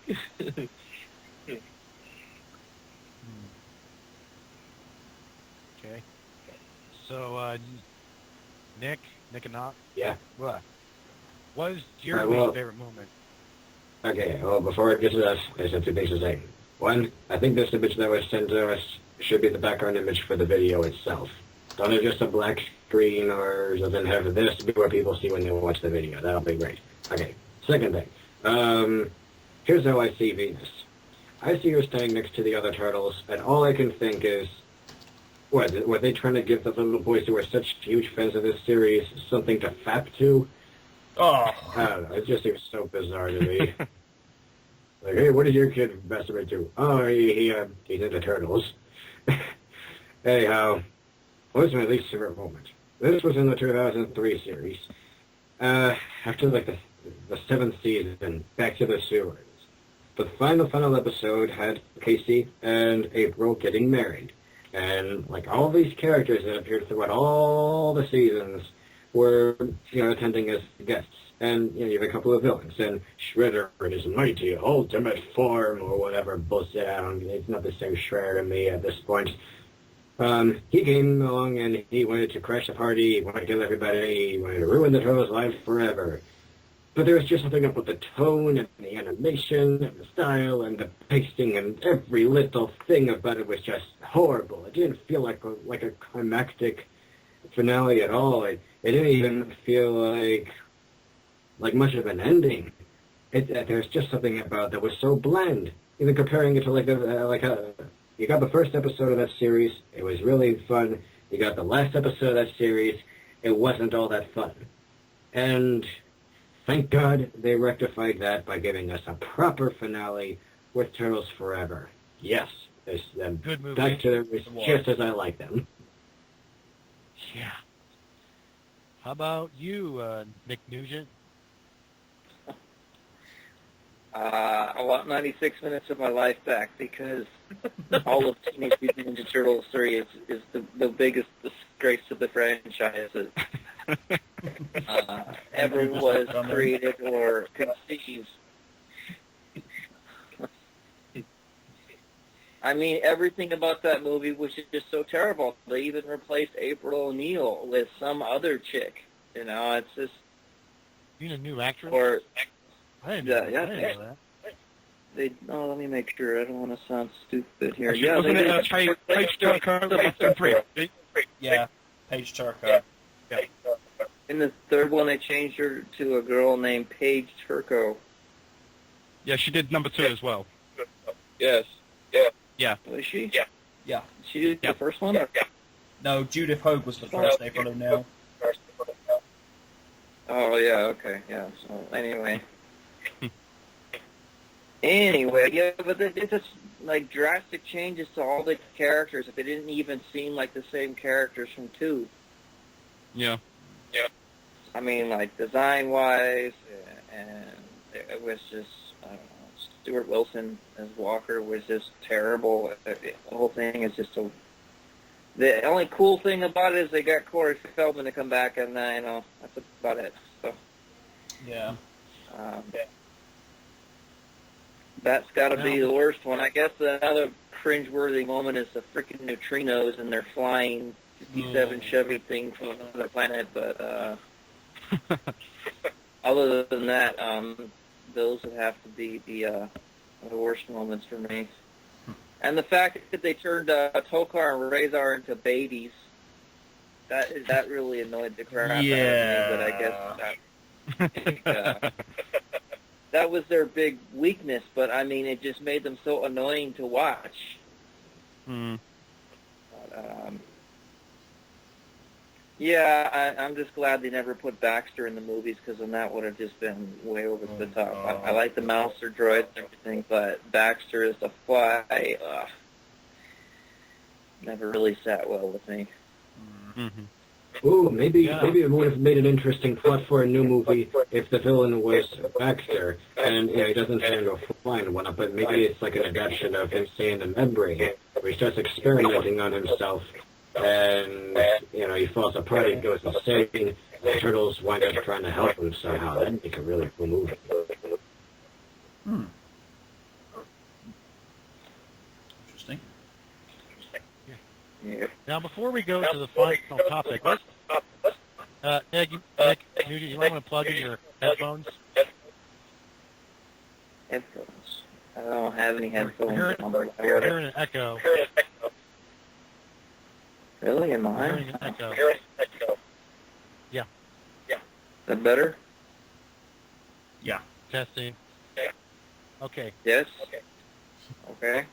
Speaker 8: Okay. So, Nick and Knock?
Speaker 3: Yeah.
Speaker 8: What is your least favorite moment?
Speaker 3: Okay, well, before I get to that, I just have two things to say. One, I think this image that was sent to us should be the background image for the video itself. Don't have just a black screen or doesn't have this to be where people see when they watch the video. That'll be great. Okay, second thing. Here's how I see Venus. I see her standing next to the other turtles, and all I can think is, were they trying to give the little boys who are such huge fans of this series something to fap to?
Speaker 1: Oh.
Speaker 3: I don't know, it just seems so bizarre to me. Like, hey, what did your kid masturbate to? Oh, he's into turtles. Anyhow, what's my least favorite moment? This was in the 2003 series. After, like, the 7th season, Back to the Sewers. The final episode had Casey and April getting married. And, like, all these characters that appeared throughout all the seasons were, attending as guests. And, you have a couple of villains. And Shredder in his mighty ultimate form, or whatever bullshit. It's not the same Shredder to me at this point. He came along and he wanted to crash the party, he wanted to kill everybody, he wanted to ruin the Turtles' lives forever. But there was just something about the tone and the animation and the style and the pacing and every little thing about it was just horrible. It didn't feel like a climactic finale at all. It didn't even feel like much of an ending. There's just something about that was so bland. Even comparing it to you got the first episode of that series, it was really fun. You got the last episode of that series, it wasn't all that fun. And thank God they rectified that by giving us a proper finale with Turtles Forever. Yes,
Speaker 8: Good movie.
Speaker 3: Back to it was just as I like them.
Speaker 8: Yeah. How about you, Nick Nugent?
Speaker 7: I want 96 minutes of my life back because all of Teenage Mutant Ninja Turtles 3 is the biggest disgrace to the franchise that ever was created or conceived. I mean, everything about that movie was just so terrible. They even replaced April O'Neil with some other chick. You know, it's just...
Speaker 8: You mean a new actress?
Speaker 7: Or...
Speaker 8: I didn't know that.
Speaker 7: Let me make sure. I don't want to sound stupid here.
Speaker 5: Actually, wasn't it Paige Turco? 3?
Speaker 1: Yeah, Paige Turco.
Speaker 5: Yeah.
Speaker 7: In the third one, they changed her to a girl named Paige Turco.
Speaker 5: Yeah, she did number 2 as well.
Speaker 6: Yes.
Speaker 5: Yeah.
Speaker 7: Was she?
Speaker 1: Yeah.
Speaker 7: She did the first one? Or?
Speaker 1: No, Judith Hogue was the first April O'Neil.
Speaker 7: Oh, yeah, okay, yeah. So, anyway. Yeah, but it's just, like, drastic changes to all the characters. If it didn't even seem like the same characters from 2.
Speaker 5: Yeah.
Speaker 7: I mean, like, design-wise, and it was just, I don't know, Stuart Wilson as Walker was just terrible. The whole thing is just so... The only cool thing about it is they got Corey Feldman to come back, and, that's about it. So,
Speaker 1: Yeah.
Speaker 7: That's got to be the worst one. I guess another cringeworthy moment is the freaking neutrinos and their flying 57 Chevy thing from another planet. But other than that, those would have to be the worst moments for me. And the fact that they turned Tokar and Razor into babies, that really annoyed the crap out of me. But I guess that was their big weakness. But I mean, it just made them so annoying to watch.
Speaker 5: Mm.
Speaker 7: But, yeah, I'm just glad they never put Baxter in the movies, because then that would have just been way over the top. I like the Mouser droids and everything, but Baxter as the Fly, never really sat well with me.
Speaker 5: Mm-hmm.
Speaker 3: Ooh, maybe it would have made an interesting plot for a new movie if the villain was Baxter, and he doesn't turn into a fly and whatnot, but maybe it's like an adaptation of him staying in the membrane, where he starts experimenting on himself, and, he falls apart, he goes insane, the Turtles wind up trying to help him somehow. That'd make a really cool movie.
Speaker 1: Interesting.
Speaker 7: Yeah.
Speaker 8: Now, before we go to the final topic, let's... Nick, you might want to plug in your headphones.
Speaker 7: Headphones. I don't have any headphones.
Speaker 8: I'm hearing an echo.
Speaker 7: Really? Am
Speaker 8: I'm
Speaker 7: I?
Speaker 8: hearing an echo. Yeah.
Speaker 7: Is that better?
Speaker 1: Yeah.
Speaker 8: Testing. Okay.
Speaker 7: Yes? Okay.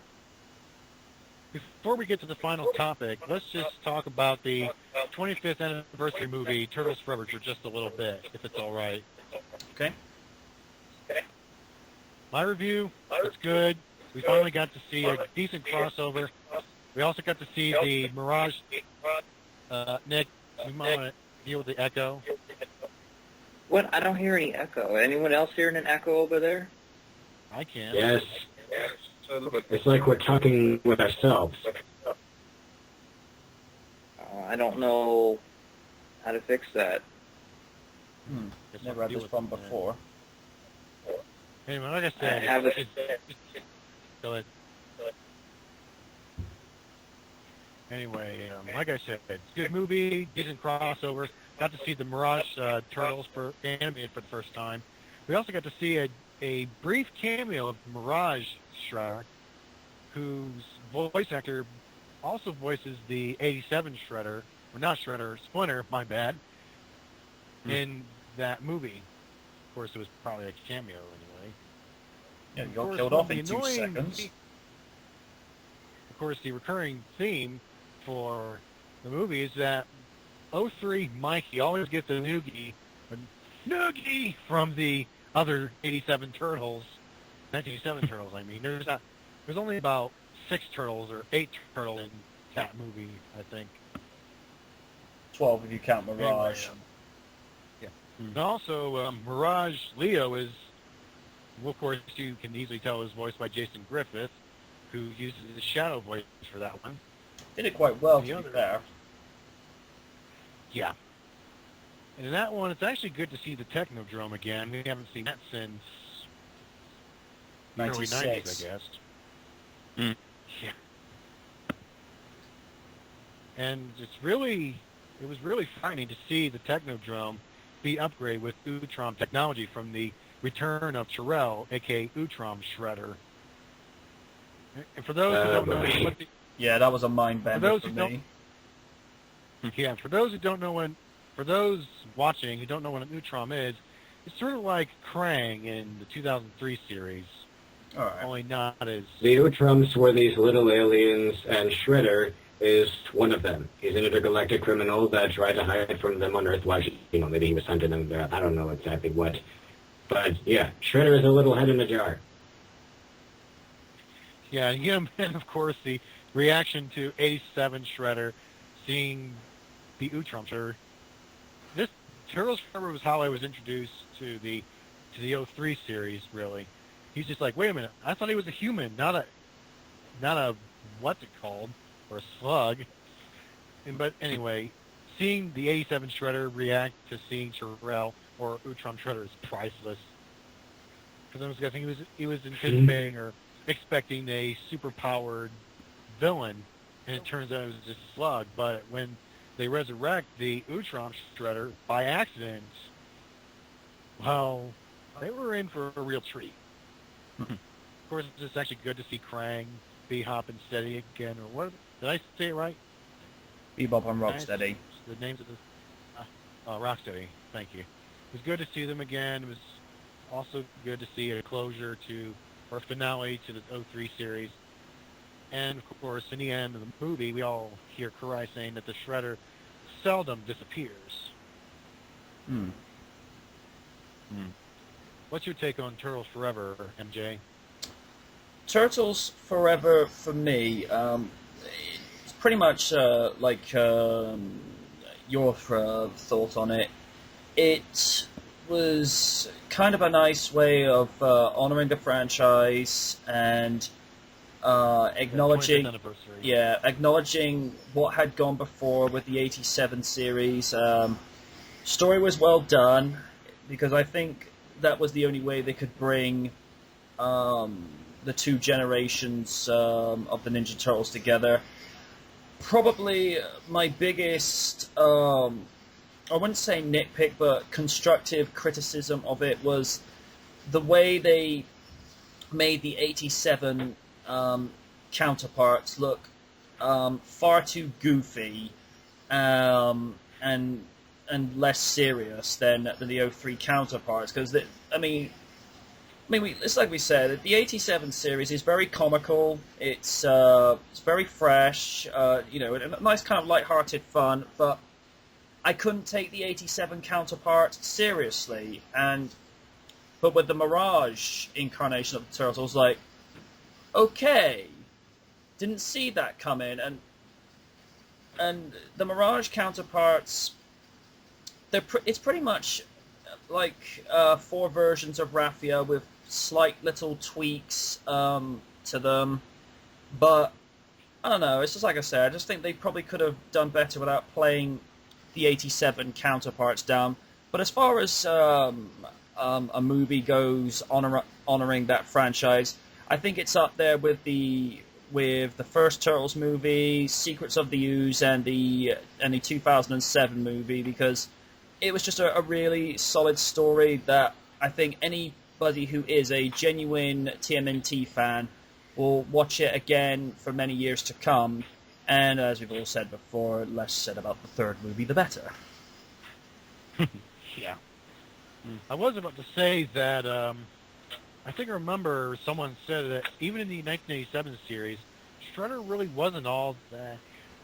Speaker 8: Before we get to the final topic, let's just talk about the 25th anniversary movie, Turtles Forever, for just a little bit, if it's all right.
Speaker 1: Okay.
Speaker 8: My review, it's good. We finally got to see a decent crossover. We also got to see the Mirage. Nick, we might want to deal with the echo.
Speaker 7: What? I don't hear any echo. Anyone else hearing an echo over there?
Speaker 8: I can.
Speaker 3: Yes. It's like we're talking with ourselves.
Speaker 7: I don't know how to fix that.
Speaker 1: Never had this problem before.
Speaker 8: Anyway, like I said,
Speaker 7: I have a-
Speaker 8: go ahead. Anyway, like I said, good movie, decent crossover. Got to see the Mirage Turtles animated for the first time. We also got to see a brief cameo of Mirage Shredder, whose voice actor also voices the 87 Shredder, or not Shredder, Splinter, my bad, in that movie. Of course, it was probably a cameo anyway.
Speaker 1: Yeah, you
Speaker 8: Of
Speaker 1: got
Speaker 8: course,
Speaker 1: killed
Speaker 8: one
Speaker 1: off
Speaker 8: of
Speaker 1: in
Speaker 8: the
Speaker 1: 2
Speaker 8: annoying
Speaker 1: seconds.
Speaker 8: Of course, the recurring theme for the movie is that 03 Mikey always gets a noogie from the other 87 Turtles, 1987 Turtles, I mean. There's only about 6 Turtles or 8 Turtles in that movie, I think.
Speaker 1: 12 if you count Mirage.
Speaker 8: Anyway, And also, Mirage Leo is, well, of course, you can easily tell is voiced by Jason Griffith, who uses the shadow voice for that one.
Speaker 1: Did it quite well,
Speaker 8: The
Speaker 1: to be
Speaker 8: other-
Speaker 1: fair.
Speaker 8: Yeah. And in that one, it's actually good to see the Technodrome again. We haven't seen that since the early
Speaker 1: 96.
Speaker 8: 90s, I guess.
Speaker 5: Mm.
Speaker 8: Yeah. And it was really frightening to see the Technodrome be upgraded with Utrom technology from the return of Terrell, aka Utrom Shredder. And for those who don't know what the,
Speaker 1: Yeah, that was a mind bender
Speaker 8: those
Speaker 1: for
Speaker 8: who
Speaker 1: me.
Speaker 8: yeah, for those who don't know for those watching who don't know what an Utrom is, it's sort of like Krang in the 2003 series,
Speaker 1: Alright.
Speaker 8: only not as.
Speaker 3: The Utroms were these little aliens, and Shredder is one of them. He's an intergalactic criminal that tried to hide from them on Earth. Well, maybe he was hunting them there. I don't know exactly what. But, yeah, Shredder is a little head in a jar.
Speaker 8: Yeah, and of course the reaction to 87 Shredder seeing the Utrom Shredder. This Turtles Shredder was how I was introduced to the 03 series, really. He's just like, wait a minute, I thought he was a human, not a what's it called, or a slug. But anyway, seeing the 87 Shredder react to seeing Terrell or Utrom Shredder is priceless. Because I was guessing he was anticipating or expecting a super-powered villain, and it turns out it was just a slug. But when they resurrect the Utrom Shredder by accident, well, they were in for a real treat. Of course, it's actually good to see Krang, Bebop, and Steady again. Or what? Did I say it right?
Speaker 1: Bebop and Rocksteady.
Speaker 8: The names of the Rocksteady. Thank you. It was good to see them again. It was also good to see a closure to, or finale to the 03 series. And of course, in the end of the movie, we all hear Karai saying that the Shredder seldom disappears.
Speaker 1: Hmm.
Speaker 8: What's your take on Turtles Forever, MJ?
Speaker 1: Turtles Forever, for me, it's pretty much like your thought on it. It was kind of a nice way of honoring the franchise and acknowledging,
Speaker 8: 25th anniversary.
Speaker 1: yeah, acknowledging what had gone before with the '87 series. Story was well done because I think that was the only way they could bring the 2 generations of the Ninja Turtles together. Probably my biggest, I wouldn't say nitpick, but constructive criticism of it was the way they made the '87 counterparts look far too goofy and less serious than the '03 counterparts. Because it's like we said, the '87 series is very comical. It's very fresh. A nice kind of light-hearted fun, but I couldn't take the '87 counterpart seriously. But with the Mirage incarnation of the Turtles, like, okay, didn't see that coming, and the Mirage counterparts, it's pretty much like 4 versions of Raffia with slight little tweaks to them, but I don't know, it's just like I said, I just think they probably could have done better without playing the '87 counterparts down. But as far as a movie goes honoring that franchise, I think it's up there with the with the first Turtles movie, Secrets of the Ooze, and the 2007 movie, because it was just a really solid story that I think anybody who is a genuine TMNT fan will watch it again for many years to come. And as we've all said before, less said about the third movie, the better.
Speaker 8: Yeah. I was about to say that I think I remember someone said that even in the 1987 series, Shredder really wasn't all that,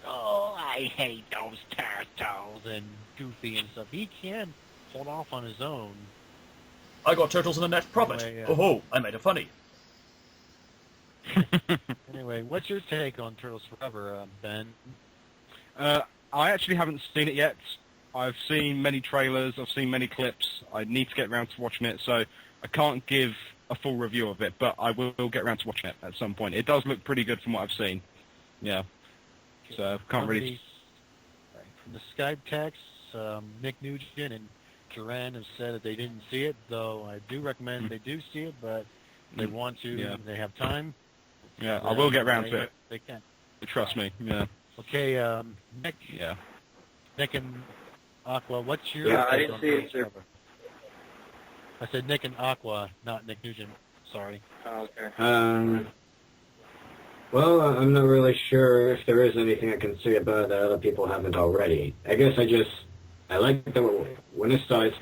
Speaker 8: oh, I hate those turtles and goofy and stuff. He can hold off on his own.
Speaker 1: I got turtles in the net profit.
Speaker 8: Anyway,
Speaker 1: Oh, I made it funny.
Speaker 8: Anyway, what's your take on Turtles Forever, Ben?
Speaker 5: I actually haven't seen it yet. I've seen many trailers, I've seen many clips. I need to get around to watching it, so I can't give a full review of it, but I will get around to watching it at some point. It does look pretty good from what I've seen. Yeah. So, can't really...
Speaker 8: From the Skype texts, Nick Nugent and Duran have said that they didn't see it, though I do recommend they do see it, but they want to, they have time.
Speaker 5: Yeah, I will get around to it.
Speaker 8: They can.
Speaker 5: Trust me, yeah.
Speaker 8: Okay, Nick.
Speaker 5: Yeah.
Speaker 8: Nick and Aqua, what's your...
Speaker 7: Yeah, I didn't see it, sir.
Speaker 8: I said Nick and Aqua, not Nick Nugent. Sorry.
Speaker 7: Oh, okay.
Speaker 3: Well, I'm not really sure if there is anything I can say about it that other people haven't already. I guess I like that when I saw it,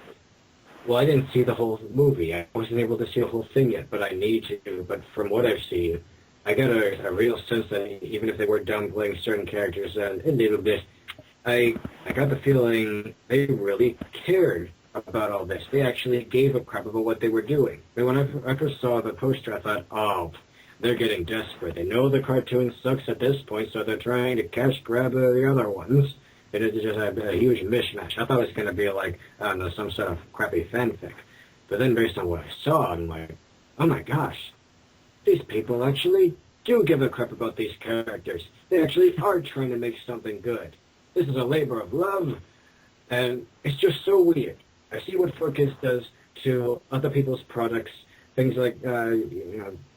Speaker 3: well, I didn't see the whole movie. I wasn't able to see the whole thing yet, but I need to. But from what I've seen, I got a real sense that even if they were downplaying certain characters a little bit, I got the feeling they really cared about all this. They actually gave a crap about what they were doing. And when I first saw the poster, I thought, oh, they're getting desperate. They know the cartoon sucks at this point, so they're trying to cash grab the other ones. And it's just a huge mishmash. I thought it was going to be like, I don't know, some sort of crappy fanfic. But then based on what I saw, I'm like, oh my gosh, these people actually do give a crap about these characters. They actually are trying to make something good. This is a labor of love, and it's just so weird. I see what 4Kids does to other people's products, things like,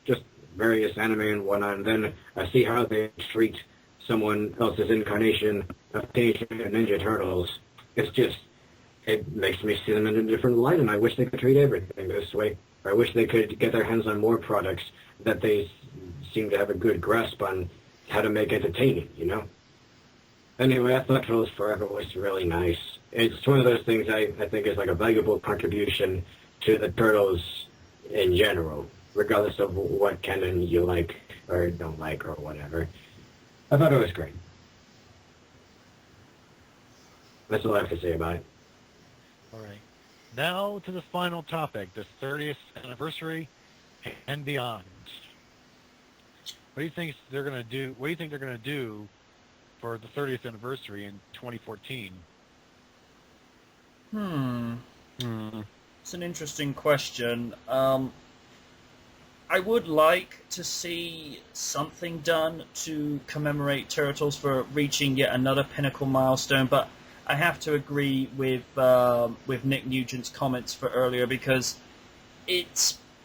Speaker 3: just various anime and whatnot, and then I see how they treat someone else's incarnation of Teenage Mutant Ninja Turtles. It makes me see them in a different light, and I wish they could treat everything this way. Or I wish they could get their hands on more products that they seem to have a good grasp on how to make entertaining, you know? Anyway, I thought Turtles Forever was really nice. It's one of those things I think is like a valuable contribution to the Turtles in general, regardless of what canon you like or don't like or whatever. I thought it was great. That's all I have to say about it.
Speaker 8: All right. Now to the final topic, the 30th anniversary and beyond. What do you think they're going to do? What do you think they're going to do for the 30th anniversary in 2014?
Speaker 1: It's an interesting question. I would like to see something done to commemorate Turtles for reaching yet another pinnacle milestone, but I have to agree with Nick Nugent's comments for earlier, because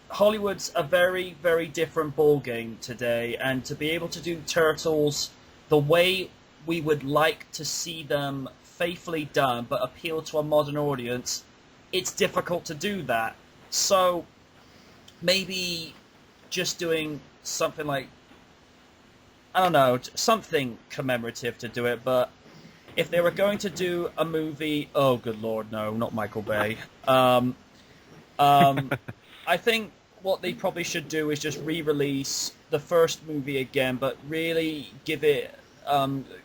Speaker 1: Hollywood's a very, very different ballgame today, and to be able to do Turtles the way we would like to see them faithfully done but appeal to a modern audience, it's difficult to do that. So maybe just doing something like, I don't know, something commemorative to do it, but if they were going to do a movie, oh good lord, no, not Michael Bay. I think what they probably should do is just re-release the first movie again, but really give it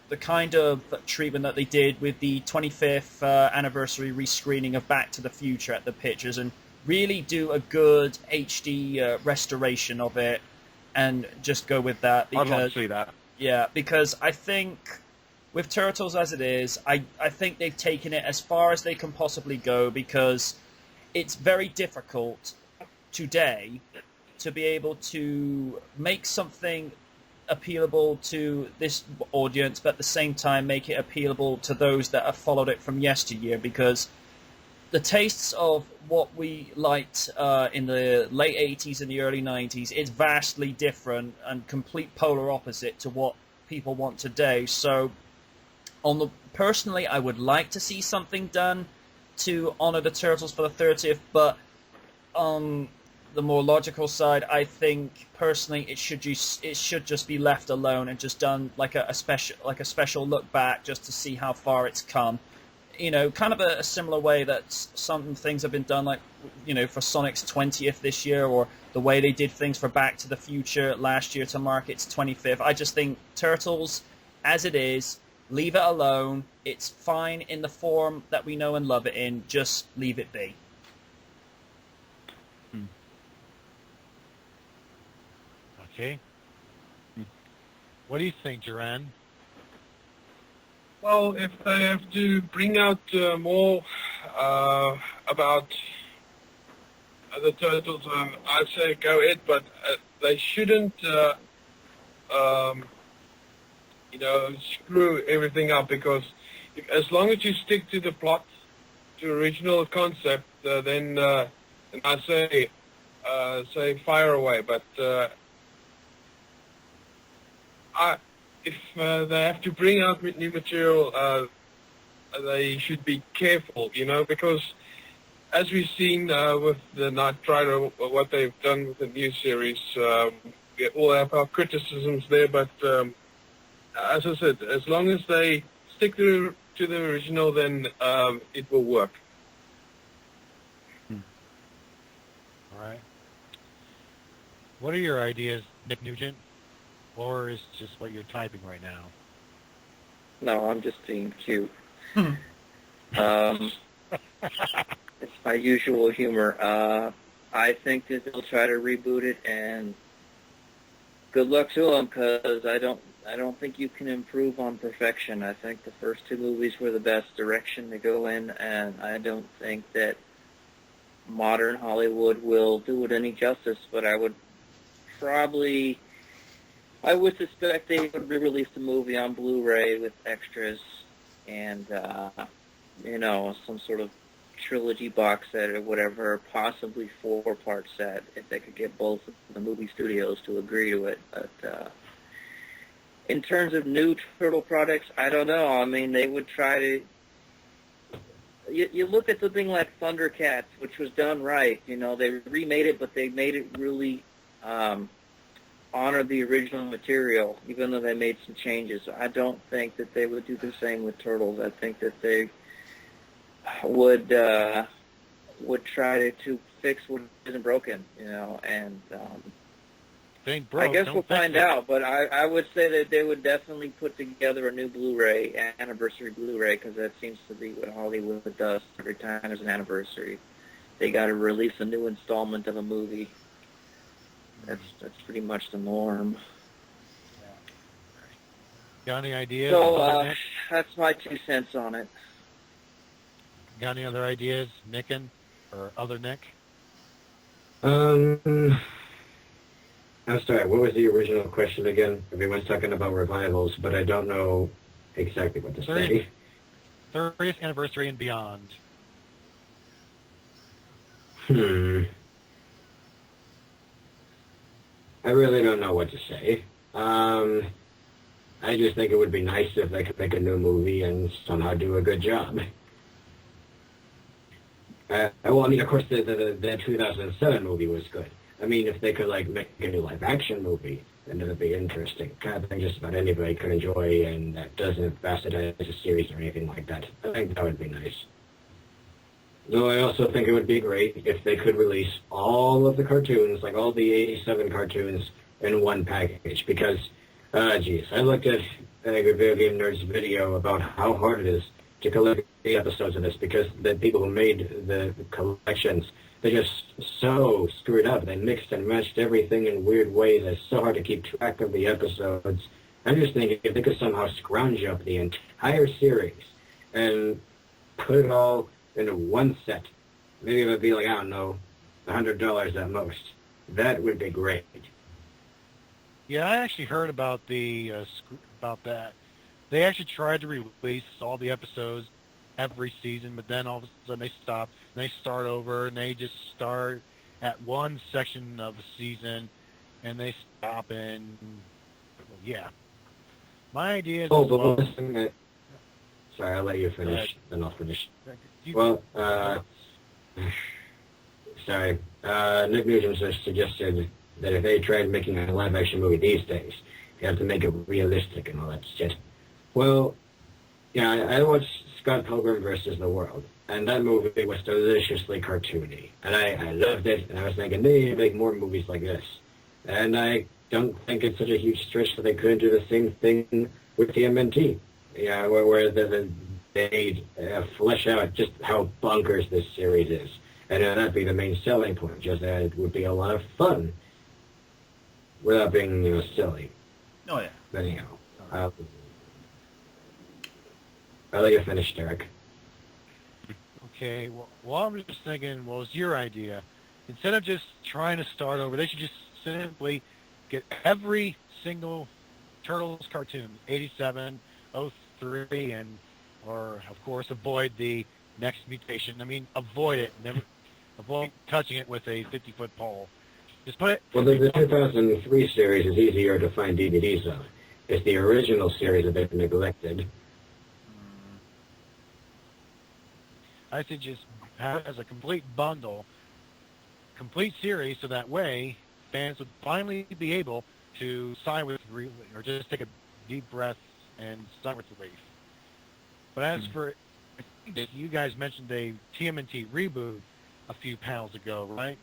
Speaker 1: the kind of treatment that they did with the 25th anniversary rescreening of Back to the Future at the Pictures, and really do a good HD restoration of it, and just go with that. Because,
Speaker 5: I'd like to see that.
Speaker 1: Yeah, because I think with Turtles as it is, I think they've taken it as far as they can possibly go, because it's very difficult today to be able to make something appealable to this audience, but at the same time make it appealable to those that have followed it from yesteryear, because the tastes of what we liked in the late 80s and the early 90s is vastly different and complete polar opposite to what people want today. So, personally, I would like to see something done to honor the Turtles for the 30th, but on the more logical side, I think personally it should just be left alone and just done like a special look back just to see how far it's come. You know, kind of a similar way that some things have been done, like, you know, for Sonic's 20th this year, or the way they did things for Back to the Future last year to mark its 25th. I just think Turtles, as it is, leave it alone. It's fine in the form that we know and love it in. Just leave it be.
Speaker 8: Okay. What do you think, Duran?
Speaker 6: Well, if they have to bring out more about the Turtles, I'd say go ahead, but they shouldn't, screw everything up, because as long as you stick to the plot, to original concept, then I say fire away. But if they have to bring out new material, they should be careful, because as we've seen with the Knight Rider, what they've done with the new series, we all have our criticisms there, but as I said, as long as they stick to the original, then it will work.
Speaker 8: All right. What are your ideas, Nick Nugent? Or is just what you're typing right now?
Speaker 7: No, I'm just being cute. It's my usual humor. I think that they'll try to reboot it, and good luck to them, because I don't think you can improve on perfection. I think the first two movies were the best direction to go in, and I don't think that modern Hollywood will do it any justice, but I would suspect they would re-release the movie on Blu-ray with extras and, some sort of trilogy box set or whatever, possibly 4-part set, if they could get both of the movie studios to agree to it. But in terms of new Turtle products, I don't know. I mean, they would try to... You look at something like Thundercats, which was done right. They remade it, but they made it really... honor the original material, even though they made some changes. I don't think that they would do the same with Turtles. I think that they would try to fix what isn't broken, and I guess we'll find out, but I would say that they would definitely put together a new Blu-ray, anniversary Blu-ray, because that seems to be what Hollywood does every time there's an anniversary. They got to release a new installment of a movie. That's pretty much the norm.
Speaker 8: Got any ideas?
Speaker 7: So that's my 2 cents on it.
Speaker 8: Got any other ideas, Nicken or other Nick?
Speaker 3: I'm sorry, what was the original question again? Everyone's talking about revivals, but I don't know exactly what to say.
Speaker 8: 30th anniversary and beyond.
Speaker 3: I really don't know what to say. I just think it would be nice if they could make a new movie and somehow do a good job. Well, I mean, of course, the 2007 movie was good. I mean, if they could, make a new live-action movie, then it would be interesting. Kind of thing just about anybody could enjoy, and that doesn't bastardize a series or anything like that. I think that would be nice. Though I also think it would be great if they could release all of the cartoons, like all the 87 cartoons, in one package. Because, I looked at Angry Video Game Nerd's video about how hard it is to collect the episodes of this, because the people who made the collections, they just so screwed up. They mixed and matched everything in weird ways. It's so hard to keep track of the episodes. I'm just thinking if they could somehow scrounge up the entire series and put it all into one set, maybe it would be like, I don't know, $100 at most. That would be great.
Speaker 8: Yeah, I actually heard about about that. They actually tried to release all the episodes every season, but then all of a sudden they stop, and they start over, and they just start at one section of a season, and they stop, and yeah. My idea is...
Speaker 3: Oh, but listen, sorry, I'll let you finish, then I'll finish. Well, sorry, Nick Nugent just suggested that if they tried making a live-action movie these days, you have to make it realistic and all that shit. Well, yeah, I watched Scott Pilgrim vs. the World, and that movie was deliciously cartoony, and I loved it, and I was thinking, they need to make more movies like this. And I don't think it's such a huge stretch that they couldn't do the same thing with TMNT. Yeah, where they flesh out just how bonkers this series is. And that'd be the main selling point, just that it would be a lot of fun without being, silly.
Speaker 1: Oh, yeah.
Speaker 3: But anyhow, I'll let you finish, Derek.
Speaker 8: Okay, well, I'm just thinking, well, it's your idea. Instead of just trying to start over, they should just simply get every single Turtles cartoon, 87, 03, or, of course, avoid the next mutation. I mean, avoid it. Never avoid touching it with a 50-foot pole. Just put it...
Speaker 3: Well, the 2003 series is easier to find DVDs of. It's the original series that they've neglected.
Speaker 8: I think just have it as a complete bundle, complete series, so that way fans would finally be able to sigh with relief, or just take a deep breath and sigh with relief. But as for, I think you guys mentioned a TMNT reboot a few panels ago, right?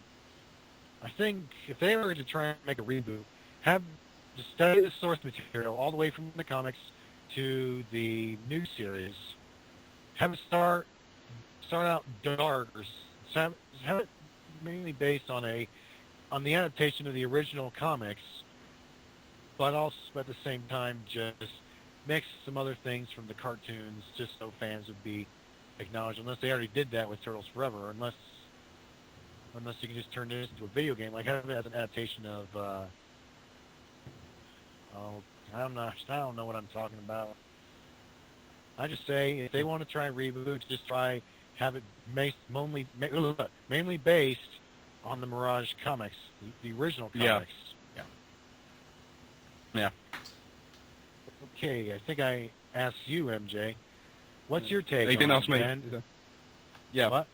Speaker 8: I think if they were to try and make a reboot, just study the source material all the way from the comics to the new series. Have it start out dark, or have it mainly based on the adaptation of the original comics, but also at the same time just mix some other things from the cartoons, just so fans would be acknowledged. Unless they already did that with Turtles Forever, unless you can just turn this into a video game, like have it as an adaptation of I don't know what I'm talking about. I just say if they want to try and reboot, just have it mainly based on the Mirage comics, the original comics.
Speaker 5: Yeah.
Speaker 8: Okay, I think I asked you, MJ. What's your take?
Speaker 5: You didn't ask me.
Speaker 8: Ben?
Speaker 5: Yeah.
Speaker 8: What?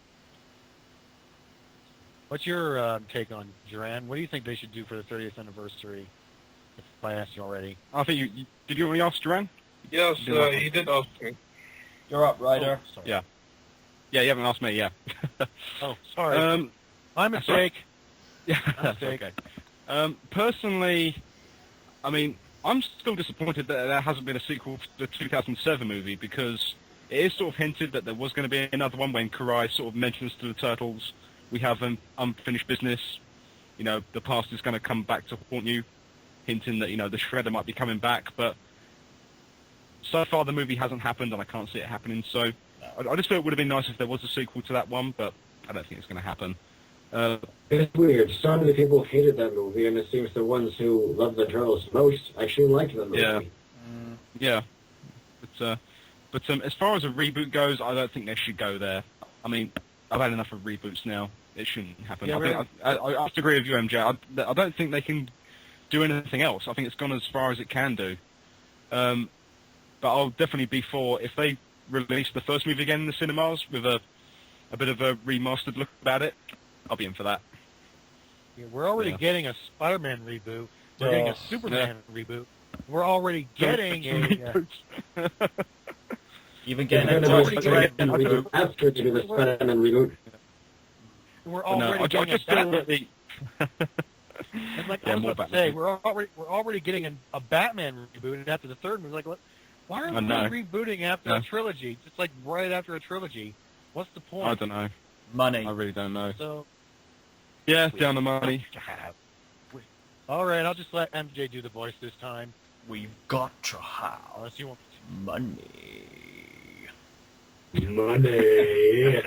Speaker 8: What's your take on Duran? What do you think they should do for the 30th anniversary? If I asked you already.
Speaker 5: I think did you already ask Duran?
Speaker 6: Yes, he did ask me.
Speaker 1: You're up, Ryder.
Speaker 8: Oh, sorry.
Speaker 5: Yeah. Yeah, you haven't asked me, yeah.
Speaker 8: Oh, sorry. My mistake.
Speaker 5: Yeah, that's okay. Personally, I mean, I'm still disappointed that there hasn't been a sequel to the 2007 movie, because it is sort of hinted that there was going to be another one when Karai sort of mentions to the Turtles, we have an unfinished business, the past is going to come back to haunt you, hinting that, the Shredder might be coming back, but so far the movie hasn't happened and I can't see it happening, so I just thought it would have been nice if there was a sequel to that one, but I don't think it's going to happen.
Speaker 3: It's weird. So many people hated that movie, and it seems the ones who love the Turtles most actually liked the movie.
Speaker 5: Yeah. Yeah. But as far as a reboot goes, I don't think they should go there. I mean, I've had enough of reboots now. It shouldn't happen.
Speaker 8: Yeah,
Speaker 5: I have to agree with you, MJ. I don't think they can do anything else. I think it's gone as far as it can do. But I'll definitely be for, if they release the first movie again in the cinemas with a bit of a remastered look about it, I'll be in for that.
Speaker 8: Yeah, we're already getting a Spider-Man reboot. We're getting a Superman reboot. We're already getting a...
Speaker 1: Even getting a
Speaker 3: Spider-Man reboot after they do the Spider-Man reboot.
Speaker 8: We're already getting a Batman... And like I was about to say, we're already getting a Batman reboot, and after the third movie, like, why are we rebooting after a trilogy? Just like right after a trilogy. What's the point?
Speaker 5: I don't know.
Speaker 1: Money.
Speaker 5: I really don't know.
Speaker 8: So,
Speaker 5: yeah, down the money.
Speaker 8: All right, I'll just let MJ do the voice this time.
Speaker 1: We've got to have
Speaker 8: Unless you want
Speaker 1: money.
Speaker 3: Money.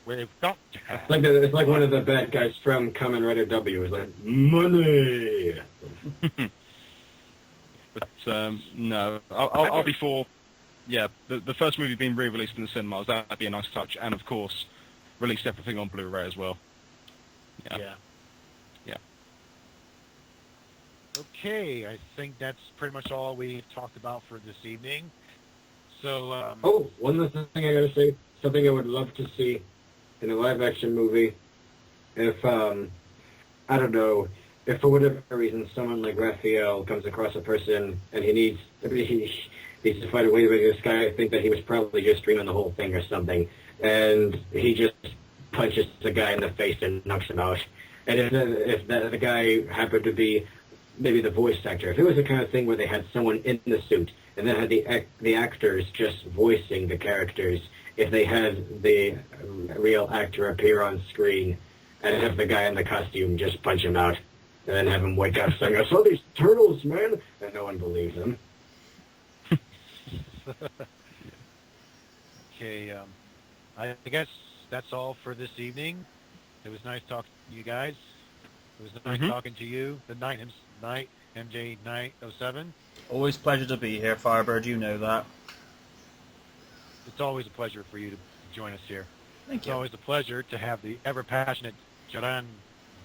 Speaker 8: We've got to have.
Speaker 3: It's like one of the bad guys from Kamen Rider W. It's like, money.
Speaker 5: But no, I'll be for yeah, the first movie being re-released in the cinemas, that'd be a nice touch. And of course, release everything on Blu-ray as well. Yeah.
Speaker 8: Okay, I think that's pretty much all we talked about for this evening. So,
Speaker 3: Oh, one other thing I gotta say. Something I would love to see in a live-action movie. If, I don't know, if for whatever reason someone like Raphael comes across a person and he needs to find a way to make this guy think that he was probably just dreaming the whole thing or something, and he just punches the guy in the face and knocks him out. And if the guy happened to be maybe the voice actor, if it was the kind of thing where they had someone in the suit and then had the actors just voicing the characters, if they had the real actor appear on screen and have the guy in the costume just punch him out and then have him wake up saying, "I saw these turtles, man," and no one believes him.
Speaker 8: okay, I guess that's all for this evening. It was nice talking to you guys. It was nice talking to you, the Night MJ Knight 07.
Speaker 1: Always pleasure to be here, Firebird. You know that.
Speaker 8: It's always a pleasure for you to join us here.
Speaker 1: Thank
Speaker 8: It's
Speaker 1: you.
Speaker 8: always a pleasure to have the ever-passionate Jaran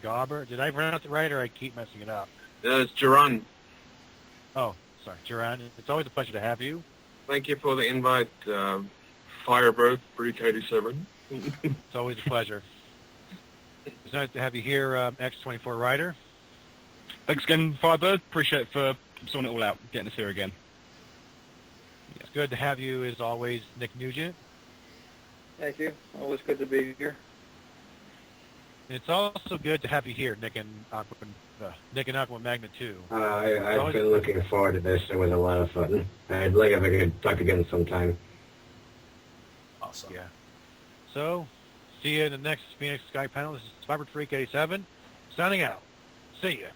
Speaker 8: Gauber. Did I pronounce it right, or I keep messing it up?
Speaker 6: It's Jaron.
Speaker 8: Oh, sorry, Jaran. It's always a pleasure to have you.
Speaker 6: Thank you for the invite, Firebird, Brute 87.
Speaker 8: It's always a pleasure. It's nice to have you here, X24 Rider.
Speaker 5: Thanks again, Firebird. Appreciate it for sorting it all out, getting us here again.
Speaker 8: It's good to have you, as always, Nick Nugent.
Speaker 7: Thank you. Always good to be here.
Speaker 8: And it's also good to have you here, Nick and Aqua Magna 2.
Speaker 3: I've been looking forward to this. It was a lot of fun. I'd like if I could talk again sometime.
Speaker 1: Awesome.
Speaker 8: Yeah. So, see you in the next Phoenix Skype Panel. This is Firebird Freak 87, signing out. See ya.